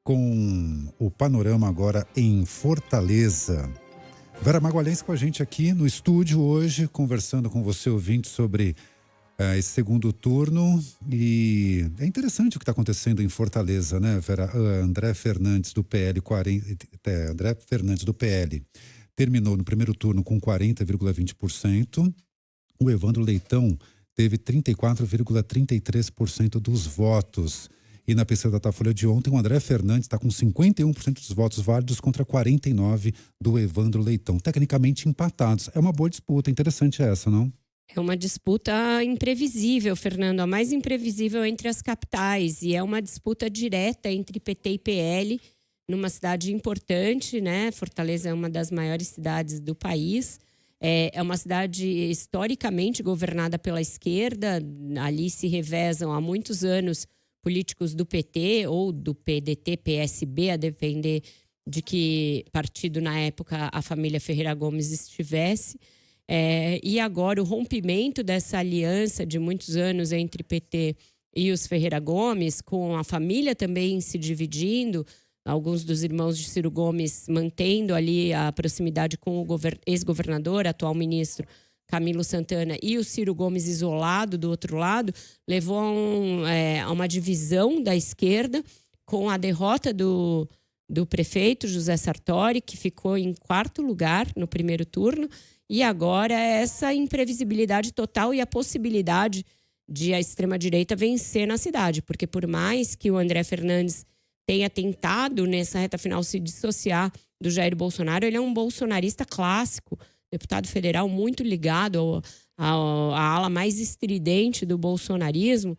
com o panorama agora em Fortaleza. Vera Magalhães com a gente aqui no estúdio hoje, conversando com você, ouvinte, sobre esse segundo turno. E é interessante o que está acontecendo em Fortaleza, né, Vera? André Fernandes do PL, André Fernandes do PL terminou no primeiro turno com 40,20%. O Evandro Leitão teve 34,33% dos votos. E na pesquisa da Datafolha de ontem, o André Fernandes está com 51% dos votos válidos contra 49% do Evandro Leitão. Tecnicamente empatados. É uma boa disputa, interessante essa, não? É uma disputa imprevisível, Fernando, a mais imprevisível entre as capitais. E é uma disputa direta entre PT e PL, numa cidade importante, né? Fortaleza é uma das maiores cidades do país. É uma cidade historicamente governada pela esquerda. Ali se revezam há muitos anos políticos do PT ou do PDT, PSB, a depender de que partido na época a família Ferreira Gomes estivesse. E agora o rompimento dessa aliança de muitos anos entre PT e os Ferreira Gomes, com a família também se dividindo, alguns dos irmãos de Ciro Gomes mantendo ali a proximidade com o ex-governador, atual ministro Camilo Santana, e o Ciro Gomes isolado do outro lado, levou a uma divisão da esquerda, com a derrota do prefeito José Sartori, que ficou em 4º lugar no primeiro turno, e agora essa imprevisibilidade total e a possibilidade de a extrema-direita vencer na cidade, porque por mais que o André Fernandes tenha tentado, nessa reta final, se dissociar do Jair Bolsonaro, ele é um bolsonarista clássico, deputado federal muito ligado à ala mais estridente do bolsonarismo,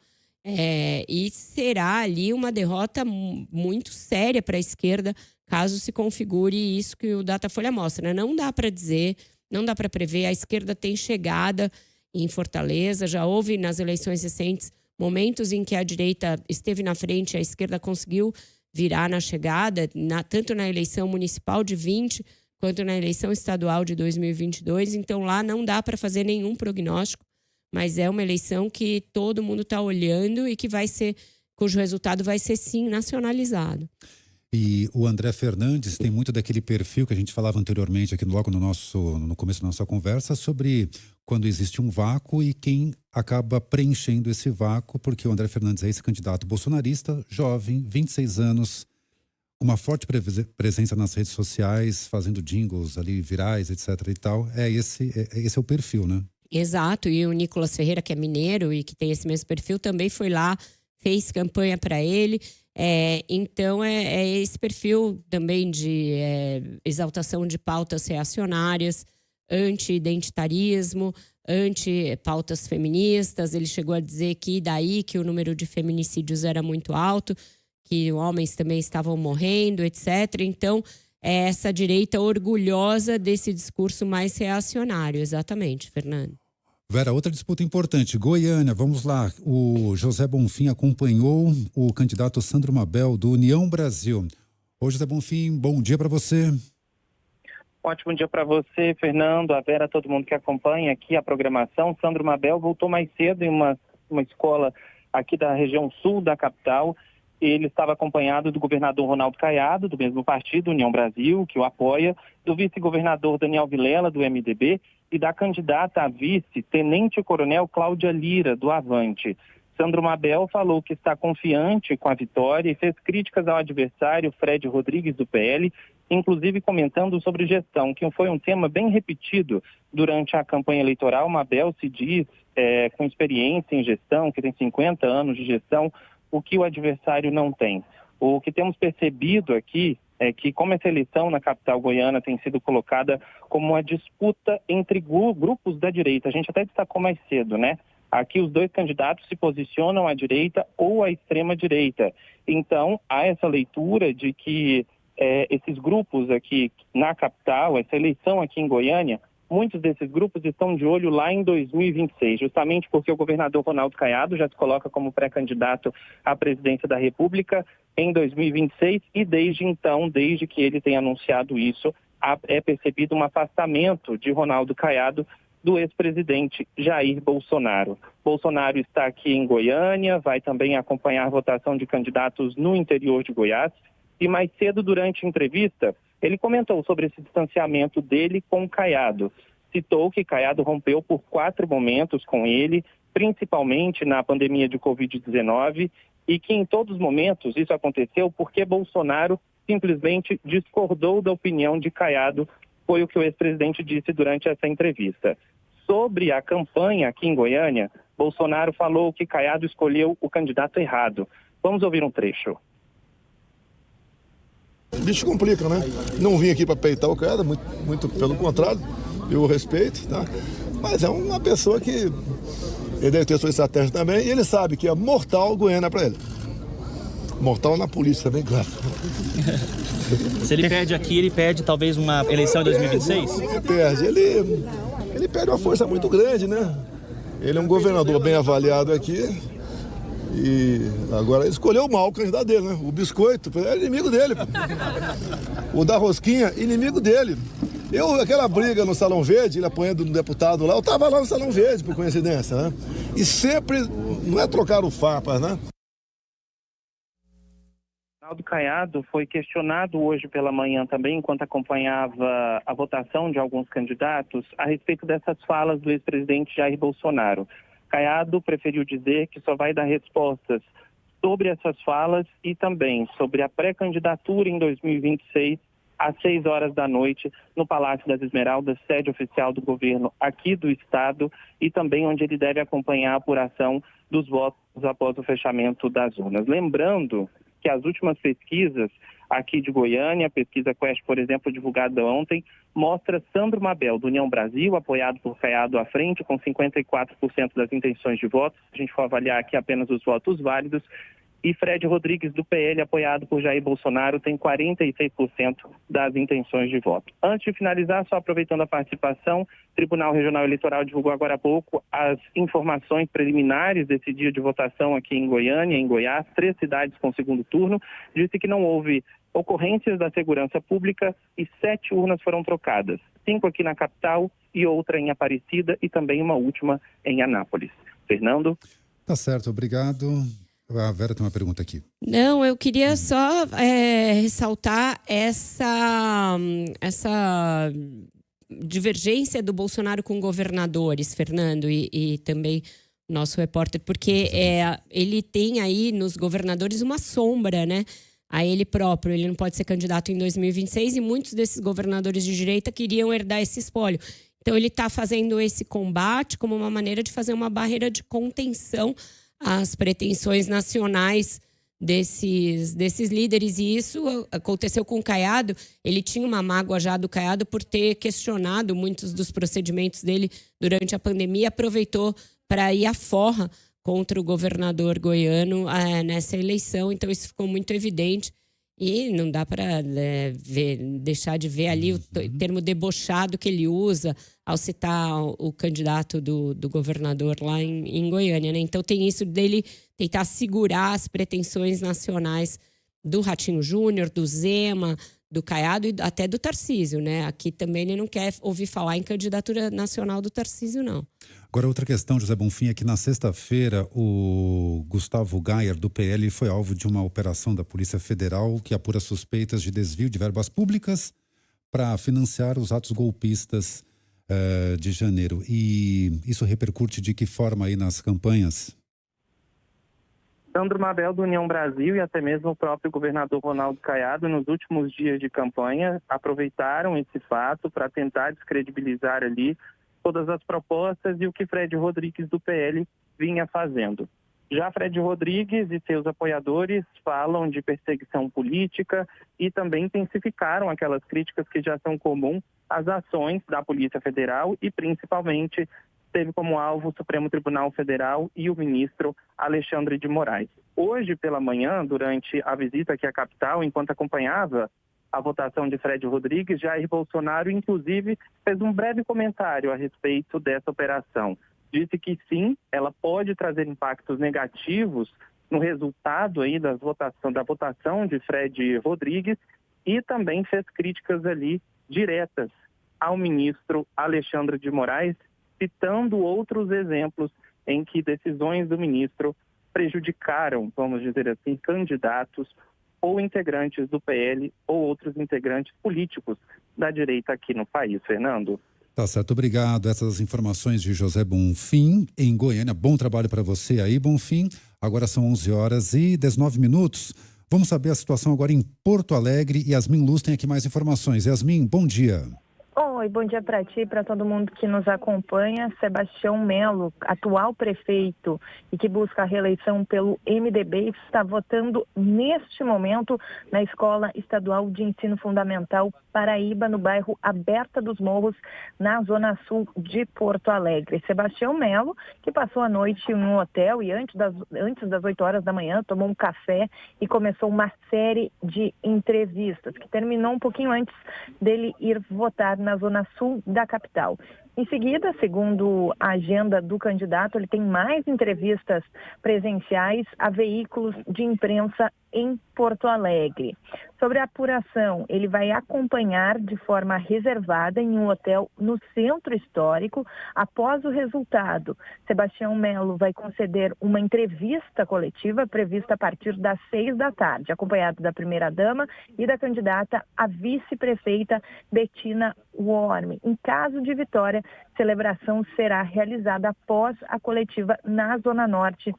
e será ali uma derrota muito séria para a esquerda, caso se configure isso que o Datafolha mostra. Não dá para dizer, não dá para prever, a esquerda tem chegada em Fortaleza, já houve nas eleições recentes momentos em que a direita esteve na frente, a esquerda conseguiu virar na chegada, tanto na eleição municipal de 20, quanto na eleição estadual de 2022. Então, lá não dá para fazer nenhum prognóstico, mas é uma eleição que todo mundo está olhando e que vai ser cujo resultado vai ser, sim, nacionalizado. E o André Fernandes tem muito daquele perfil que a gente falava anteriormente aqui logo no começo da nossa conversa, sobre quando existe um vácuo e quem acaba preenchendo esse vácuo, porque o André Fernandes é esse candidato bolsonarista, jovem, 26 anos, uma forte presença nas redes sociais, fazendo jingles ali virais, etc. e tal. Esse é o perfil, né? Exato, e o Nicolas Ferreira, que é mineiro e que tem esse mesmo perfil, também foi lá, fez campanha para ele. Então, é esse perfil também de exaltação de pautas reacionárias, anti-identitarismo, anti-pautas feministas. Ele chegou a dizer que daí que o número de feminicídios era muito alto, que homens também estavam morrendo, etc. Então, é essa direita orgulhosa desse discurso mais reacionário, exatamente, Fernando. Vera, outra disputa importante, Goiânia, vamos lá. O José Bonfim acompanhou o candidato Sandro Mabel, do União Brasil. Ô, José Bonfim, bom dia para você. Ótimo dia para você, Fernando, a Vera, todo mundo que acompanha aqui a programação. Sandro Mabel voltou mais cedo em uma escola aqui da região sul da capital. Ele estava acompanhado do governador Ronaldo Caiado, do mesmo partido, União Brasil, que o apoia, do vice-governador Daniel Vilela, do MDB, e da candidata a vice, tenente-coronel Cláudia Lira, do Avante. Sandro Mabel falou que está confiante com a vitória e fez críticas ao adversário Fred Rodrigues, do PL, inclusive comentando sobre gestão, que foi um tema bem repetido durante a campanha eleitoral. Mabel se diz com experiência em gestão, que tem 50 anos de gestão, o que o adversário não tem. O que temos percebido aqui é que, como essa eleição na capital goiana tem sido colocada como uma disputa entre grupos da direita, a gente até destacou mais cedo, né? Aqui os dois candidatos se posicionam à direita ou à extrema-direita. Então, há essa leitura de que esses grupos aqui na capital, essa eleição aqui em Goiânia, muitos desses grupos estão de olho lá em 2026, justamente porque o governador Ronaldo Caiado já se coloca como pré-candidato à presidência da República em 2026 e desde então, desde que ele tem anunciado isso, é percebido um afastamento de Ronaldo Caiado do ex-presidente Jair Bolsonaro. Bolsonaro está aqui em Goiânia, vai também acompanhar a votação de candidatos no interior de Goiás e mais cedo, durante a entrevista, ele comentou sobre esse distanciamento dele com Caiado. Citou que Caiado rompeu por 4 momentos com ele, principalmente na pandemia de Covid-19, e que em todos os momentos isso aconteceu porque Bolsonaro simplesmente discordou da opinião de Caiado, foi o que o ex-presidente disse durante essa entrevista. Sobre a campanha aqui em Goiânia, Bolsonaro falou que Caiado escolheu o candidato errado. Vamos ouvir um trecho. O bicho complica, né? Não vim aqui para peitar o cara, muito pelo contrário, eu o respeito, tá? Mas é uma pessoa que ele deve ter sua estratégia também e ele sabe que é mortal Goiânia para ele. Mortal na polícia, bem claro. Se ele perde aqui, ele perde talvez uma eleição em 2026? Ele perde, ele perde uma força muito grande, né? Ele é um governador bem avaliado aqui. E agora ele escolheu mal o candidato dele, né? O biscoito, é inimigo dele. O da rosquinha, inimigo dele. Aquela briga no Salão Verde, ele apanhando um deputado lá, eu tava lá no Salão Verde, por coincidência, né? E sempre, não é trocar o farpas, né? Ronaldo Caiado foi questionado hoje pela manhã também, enquanto acompanhava a votação de alguns candidatos, a respeito dessas falas do ex-presidente Jair Bolsonaro. Caiado preferiu dizer que só vai dar respostas sobre essas falas e também sobre a pré-candidatura em 2026, às 6 horas da noite, no Palácio das Esmeraldas, sede oficial do governo aqui do estado, e também onde ele deve acompanhar a apuração dos votos após o fechamento das urnas. Lembrando que as últimas pesquisas aqui de Goiânia, a pesquisa Quest, por exemplo, divulgada ontem, mostra Sandro Mabel, do União Brasil, apoiado por Caiado à frente, com 54% das intenções de votos. A gente for avaliar aqui apenas os votos válidos. E Fred Rodrigues, do PL, apoiado por Jair Bolsonaro, tem 46% das intenções de voto. Antes de finalizar, só aproveitando a participação, o Tribunal Regional Eleitoral divulgou agora há pouco as informações preliminares desse dia de votação aqui em Goiânia, em Goiás, 3 cidades com segundo turno. Disse que não houve ocorrências da segurança pública e 7 urnas foram trocadas. 5 aqui na capital e outra em Aparecida e também uma última em Anápolis. Fernando? Tá certo, obrigado. A Vera tem uma pergunta aqui. Não, eu queria só ressaltar essa divergência do Bolsonaro com governadores, Fernando, e também nosso repórter, porque ele tem aí nos governadores uma sombra, né? A ele próprio. Ele não pode ser candidato em 2026 e muitos desses governadores de direita queriam herdar esse espólio. Então ele está fazendo esse combate como uma maneira de fazer uma barreira de contenção às pretensões nacionais desses líderes, e isso aconteceu com o Caiado. Ele tinha uma mágoa já do Caiado por ter questionado muitos dos procedimentos dele durante a pandemia, aproveitou para ir à forra contra o governador goiano nessa eleição. Então isso ficou muito evidente e não dá para deixar de ver ali o termo debochado que ele usa ao citar o candidato do governador lá em Goiânia, né? Então tem isso dele tentar segurar as pretensões nacionais do Ratinho Júnior, do Zema, do Caiado e até do Tarcísio, né? Aqui também ele não quer ouvir falar em candidatura nacional do Tarcísio, não. Agora, outra questão, José Bonfim, é que na sexta-feira o Gustavo Gayer, do PL, foi alvo de uma operação da Polícia Federal que apura suspeitas de desvio de verbas públicas para financiar os atos golpistas de janeiro. E isso repercute de que forma aí nas campanhas? Sandro Mabel, do União Brasil, e até mesmo o próprio governador Ronaldo Caiado, nos últimos dias de campanha, aproveitaram esse fato para tentar descredibilizar ali todas as propostas e o que Fred Rodrigues, do PL, vinha fazendo. Já Fred Rodrigues e seus apoiadores falam de perseguição política e também intensificaram aquelas críticas que já são comuns às ações da Polícia Federal e, principalmente, teve como alvo o Supremo Tribunal Federal e o ministro Alexandre de Moraes. Hoje, pela manhã, durante a visita aqui à capital, enquanto acompanhava a votação de Fred Rodrigues, Jair Bolsonaro, inclusive, fez um breve comentário a respeito dessa operação. Disse que sim, ela pode trazer impactos negativos no resultado aí da votação de Fred Rodrigues, e também fez críticas ali diretas ao ministro Alexandre de Moraes, citando outros exemplos em que decisões do ministro prejudicaram, vamos dizer assim, candidatos ou integrantes do PL ou outros integrantes políticos da direita aqui no país. Fernando. Tá certo, obrigado. Essas informações de José Bonfim, em Goiânia. Bom trabalho para você aí, Bonfim. Agora são 11h19. Vamos saber a situação agora em Porto Alegre. Yasmin Luz tem aqui mais informações. Yasmin, bom dia. Oi, bom dia para ti e para todo mundo que nos acompanha. Sebastião Melo, atual prefeito e que busca a reeleição pelo MDB, está votando neste momento na Escola Estadual de Ensino Fundamental Paraíba, no bairro Aberta dos Morros, na zona sul de Porto Alegre. Sebastião Melo, que passou a noite em um hotel e antes das 8 horas da manhã tomou um café e começou uma série de entrevistas, que terminou um pouquinho antes dele ir votar na zona sul da capital. Em seguida, segundo a agenda do candidato, ele tem mais entrevistas presenciais a veículos de imprensa em Porto Alegre. Sobre a apuração, ele vai acompanhar de forma reservada em um hotel no Centro Histórico. Após o resultado, Sebastião Melo vai conceder uma entrevista coletiva prevista a partir das 6 da tarde, acompanhado da primeira-dama e da candidata a vice-prefeita Betina Worm. Em caso de vitória, celebração será realizada após a coletiva na Zona Norte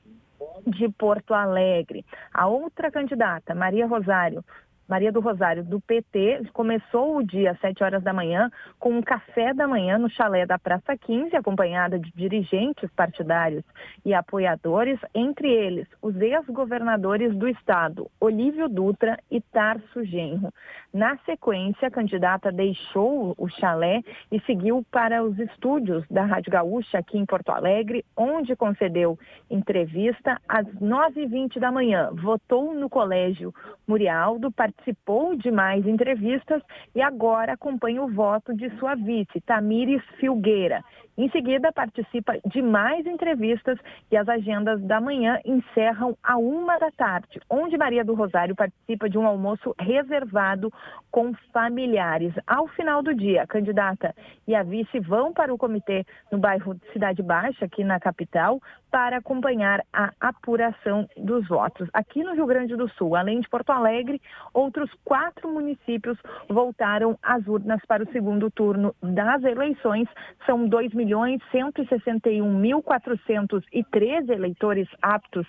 de Porto Alegre. A outra candidata, Maria do Rosário, do PT, começou o dia às 7 horas da manhã com um café da manhã no chalé da Praça 15, acompanhada de dirigentes partidários e apoiadores, entre eles os ex-governadores do estado, Olívio Dutra e Tarso Genro. Na sequência, a candidata deixou o chalé e seguiu para os estúdios da Rádio Gaúcha aqui em Porto Alegre, onde concedeu entrevista às 9h20 da manhã. Votou no Colégio Murialdo, participou participou de mais entrevistas e agora acompanha o voto de sua vice, Tamires Filgueira. Em seguida, participa de mais entrevistas e as agendas da manhã encerram à 13h, onde Maria do Rosário participa de um almoço reservado com familiares. Ao final do dia, a candidata e a vice vão para o comitê no bairro Cidade Baixa, aqui na capital, para acompanhar a apuração dos votos. Aqui no Rio Grande do Sul, além de Porto Alegre, outros 4 municípios voltaram às urnas para o segundo turno das eleições. São 2.161.413 eleitores aptos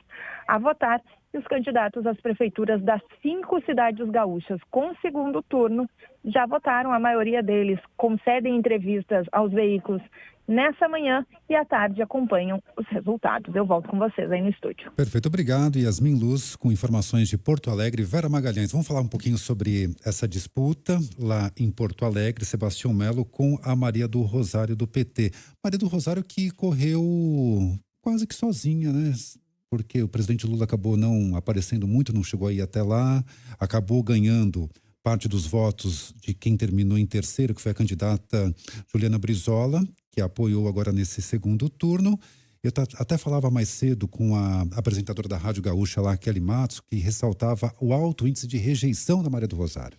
a votar. E os candidatos às prefeituras das 5 cidades gaúchas com segundo turno já votaram. A maioria deles concedem entrevistas aos veículos nessa manhã e à tarde acompanham os resultados. Eu volto com vocês aí no estúdio. Perfeito, obrigado. Yasmin Luz, com informações de Porto Alegre. Vera Magalhães, vamos falar um pouquinho sobre essa disputa lá em Porto Alegre. Sebastião Melo com a Maria do Rosário do PT. Maria do Rosário que correu quase que sozinha, né? Porque o presidente Lula acabou não aparecendo muito, não chegou aí até lá, acabou ganhando parte dos votos de quem terminou em terceiro, que foi a candidata Juliana Brizola, que apoiou agora nesse segundo turno. Eu até falava mais cedo com a apresentadora da Rádio Gaúcha lá, Kelly Matos, que ressaltava o alto índice de rejeição da Maria do Rosário.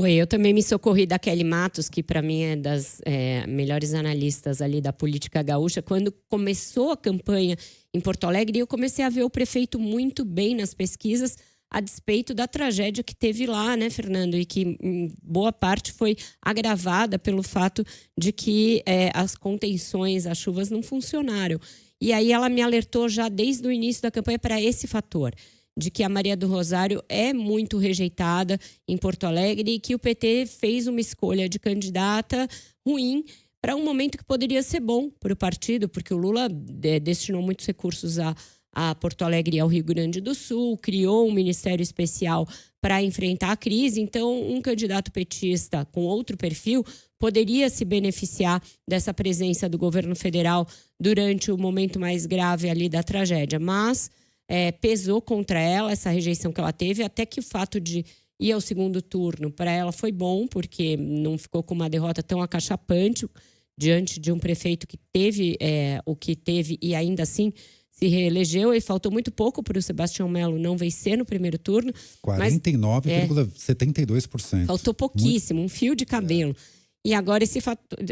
Eu também me socorri da Kelly Matos, que para mim é das melhores analistas ali da política gaúcha. Quando começou a campanha em Porto Alegre, eu comecei a ver o prefeito muito bem nas pesquisas, a despeito da tragédia que teve lá, né, Fernando? E que em boa parte foi agravada pelo fato de que as contenções, as chuvas não funcionaram. E aí ela me alertou já desde o início da campanha para esse fator, de que a Maria do Rosário é muito rejeitada em Porto Alegre e que o PT fez uma escolha de candidata ruim para um momento que poderia ser bom para o partido, porque o Lula destinou muitos recursos a Porto Alegre e ao Rio Grande do Sul, criou um ministério especial para enfrentar a crise. Então, um candidato petista com outro perfil poderia se beneficiar dessa presença do governo federal durante o momento mais grave ali da tragédia. Mas pesou contra ela essa rejeição que ela teve, até que o fato de ir ao segundo turno para ela foi bom, porque não ficou com uma derrota tão acachapante diante de um prefeito que teve o que teve e ainda assim se reelegeu. E faltou muito pouco para o Sebastião Melo não vencer no primeiro turno. 49,72%. Faltou pouquíssimo, um fio de cabelo. E agora esse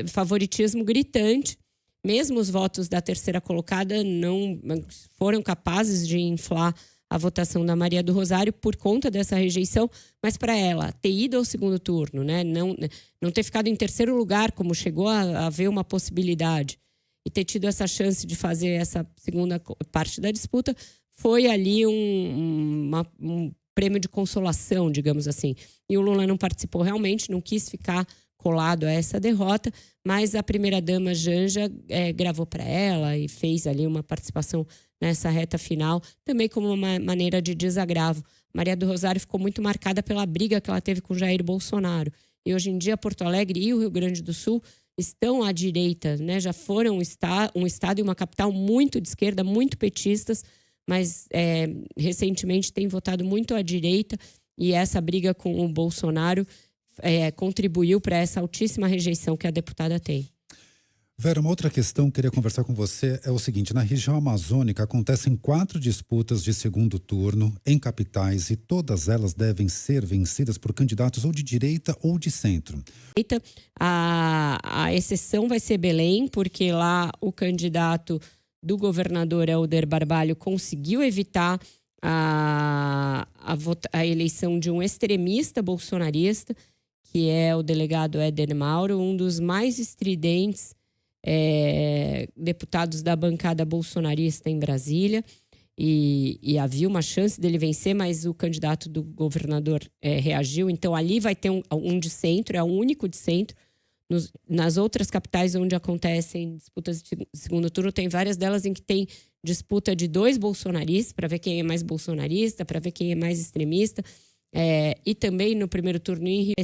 favoritismo gritante. Mesmo os votos da terceira colocada não foram capazes de inflar a votação da Maria do Rosário por conta dessa rejeição, mas para ela ter ido ao segundo turno, né, não ter ficado em terceiro lugar, como chegou a haver uma possibilidade, e ter tido essa chance de fazer essa segunda parte da disputa, foi ali um prêmio de consolação, digamos assim. E o Lula não participou realmente, não quis ficar colado a essa derrota, mas a primeira-dama Janja gravou para ela e fez ali uma participação nessa reta final, também como uma maneira de desagravo. Maria do Rosário ficou muito marcada pela briga que ela teve com Jair Bolsonaro. E hoje em dia Porto Alegre e o Rio Grande do Sul estão à direita, né? Já foram um estado e uma capital muito de esquerda, muito petistas, mas recentemente tem votado muito à direita, e essa briga com o Bolsonaro contribuiu para essa altíssima rejeição que a deputada tem. Vera, uma outra questão que eu queria conversar com você é o seguinte: na região amazônica acontecem 4 disputas de segundo turno em capitais e todas elas devem ser vencidas por candidatos ou de direita ou de centro. A exceção vai ser Belém, porque lá o candidato do governador Helder Barbalho conseguiu evitar a eleição de um extremista bolsonarista, que é o delegado Éder Mauro, um dos mais estridentes deputados da bancada bolsonarista em Brasília, e havia uma chance dele vencer, mas o candidato do governador reagiu. Então ali vai ter um de centro, é o único de centro. Nas outras capitais onde acontecem disputas de segundo turno, tem várias delas em que tem disputa de 2 bolsonaristas, para ver quem é mais bolsonarista, para ver quem é mais extremista, e também no primeiro turno em Rio,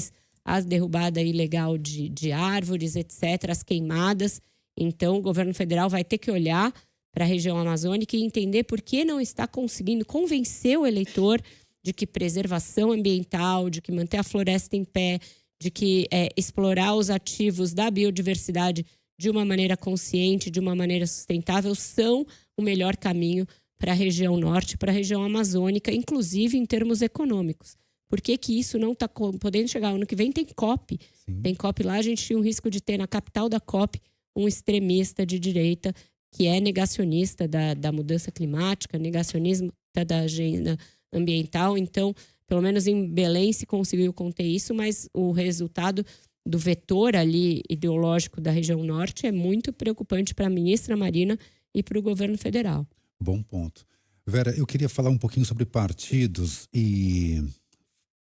a derrubada ilegal de árvores, etc., as queimadas. Então, o governo federal vai ter que olhar para a região amazônica e entender por que não está conseguindo convencer o eleitor de que preservação ambiental, de que manter a floresta em pé, de que explorar os ativos da biodiversidade de uma maneira consciente, de uma maneira sustentável, são o melhor caminho para a região norte, para a região amazônica, inclusive em termos econômicos. Por que que isso não está podendo chegar? Ano que vem tem COP. Sim. Tem COP lá, a gente tinha um risco de ter na capital da COP um extremista de direita que é negacionista da mudança climática, negacionismo da agenda ambiental. Então, pelo menos em Belém se conseguiu conter isso, mas o resultado do vetor ali ideológico da região norte é muito preocupante para a ministra Marina e para o governo federal. Bom ponto. Vera, eu queria falar um pouquinho sobre partidos e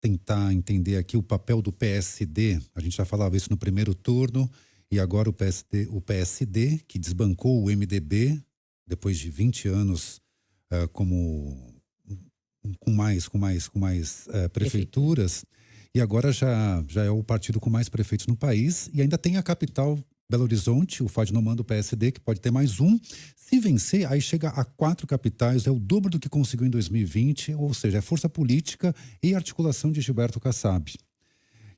tentar entender aqui o papel do PSD. A gente já falava isso no primeiro turno e agora o PSD que desbancou o MDB depois de 20 anos com mais prefeituras. E agora já é o partido com mais prefeitos no país. E ainda tem a capital, Belo Horizonte, o Fadno manda o PSD, que pode ter mais um. Se vencer, aí chega a 4 capitais, é o dobro do que conseguiu em 2020. Ou seja, é força política e articulação de Gilberto Kassab,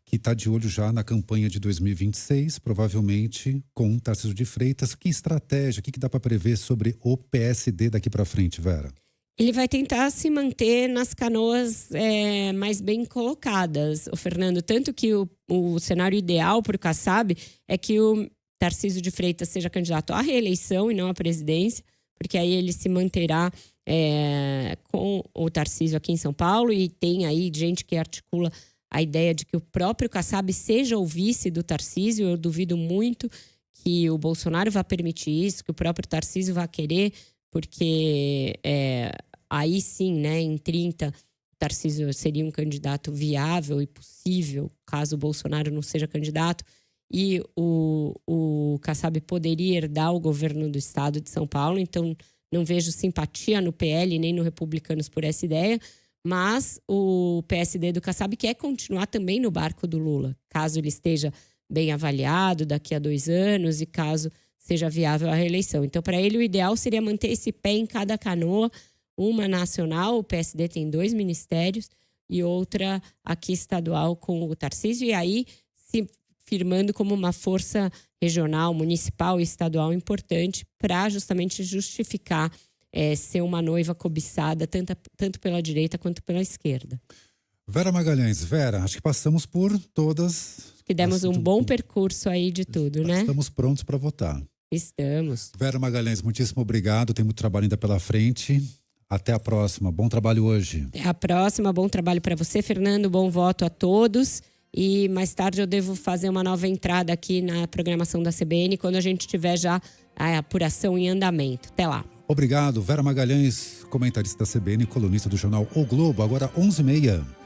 que está de olho já na campanha de 2026, provavelmente com Tarcísio de Freitas. Que estratégia, o que dá para prever sobre o PSD daqui para frente, Vera? Ele vai tentar se manter nas canoas mais bem colocadas, o Fernando. Tanto que o cenário ideal para o Kassab é que o Tarcísio de Freitas seja candidato à reeleição e não à presidência, porque aí ele se manterá com o Tarcísio aqui em São Paulo, e tem aí gente que articula a ideia de que o próprio Kassab seja o vice do Tarcísio. Eu duvido muito que o Bolsonaro vá permitir isso, que o próprio Tarcísio vá querer, porque aí sim, né, em 30, o Tarcísio seria um candidato viável e possível, caso o Bolsonaro não seja candidato, e o Kassab poderia herdar o governo do estado de São Paulo. Então não vejo simpatia no PL nem no Republicanos por essa ideia, mas o PSD do Kassab quer continuar também no barco do Lula, caso ele esteja bem avaliado daqui a 2 anos e caso seja viável a reeleição. Então, para ele, o ideal seria manter esse pé em cada canoa, uma nacional, o PSD tem 2 ministérios, e outra aqui estadual com o Tarcísio, e aí se firmando como uma força regional, municipal e estadual importante para justamente justificar ser uma noiva cobiçada tanto pela direita quanto pela esquerda. Vera Magalhães, Vera, acho que passamos por todas. Que demos um bom percurso aí de tudo, né? Estamos prontos para votar. Estamos. Vera Magalhães, muitíssimo obrigado. Tem muito trabalho ainda pela frente. Até a próxima. Bom trabalho hoje. Até a próxima. Bom trabalho para você, Fernando. Bom voto a todos. E mais tarde eu devo fazer uma nova entrada aqui na programação da CBN, quando a gente tiver já a apuração em andamento. Até lá. Obrigado. Vera Magalhães, comentarista da CBN, colunista do jornal O Globo. Agora 11h30.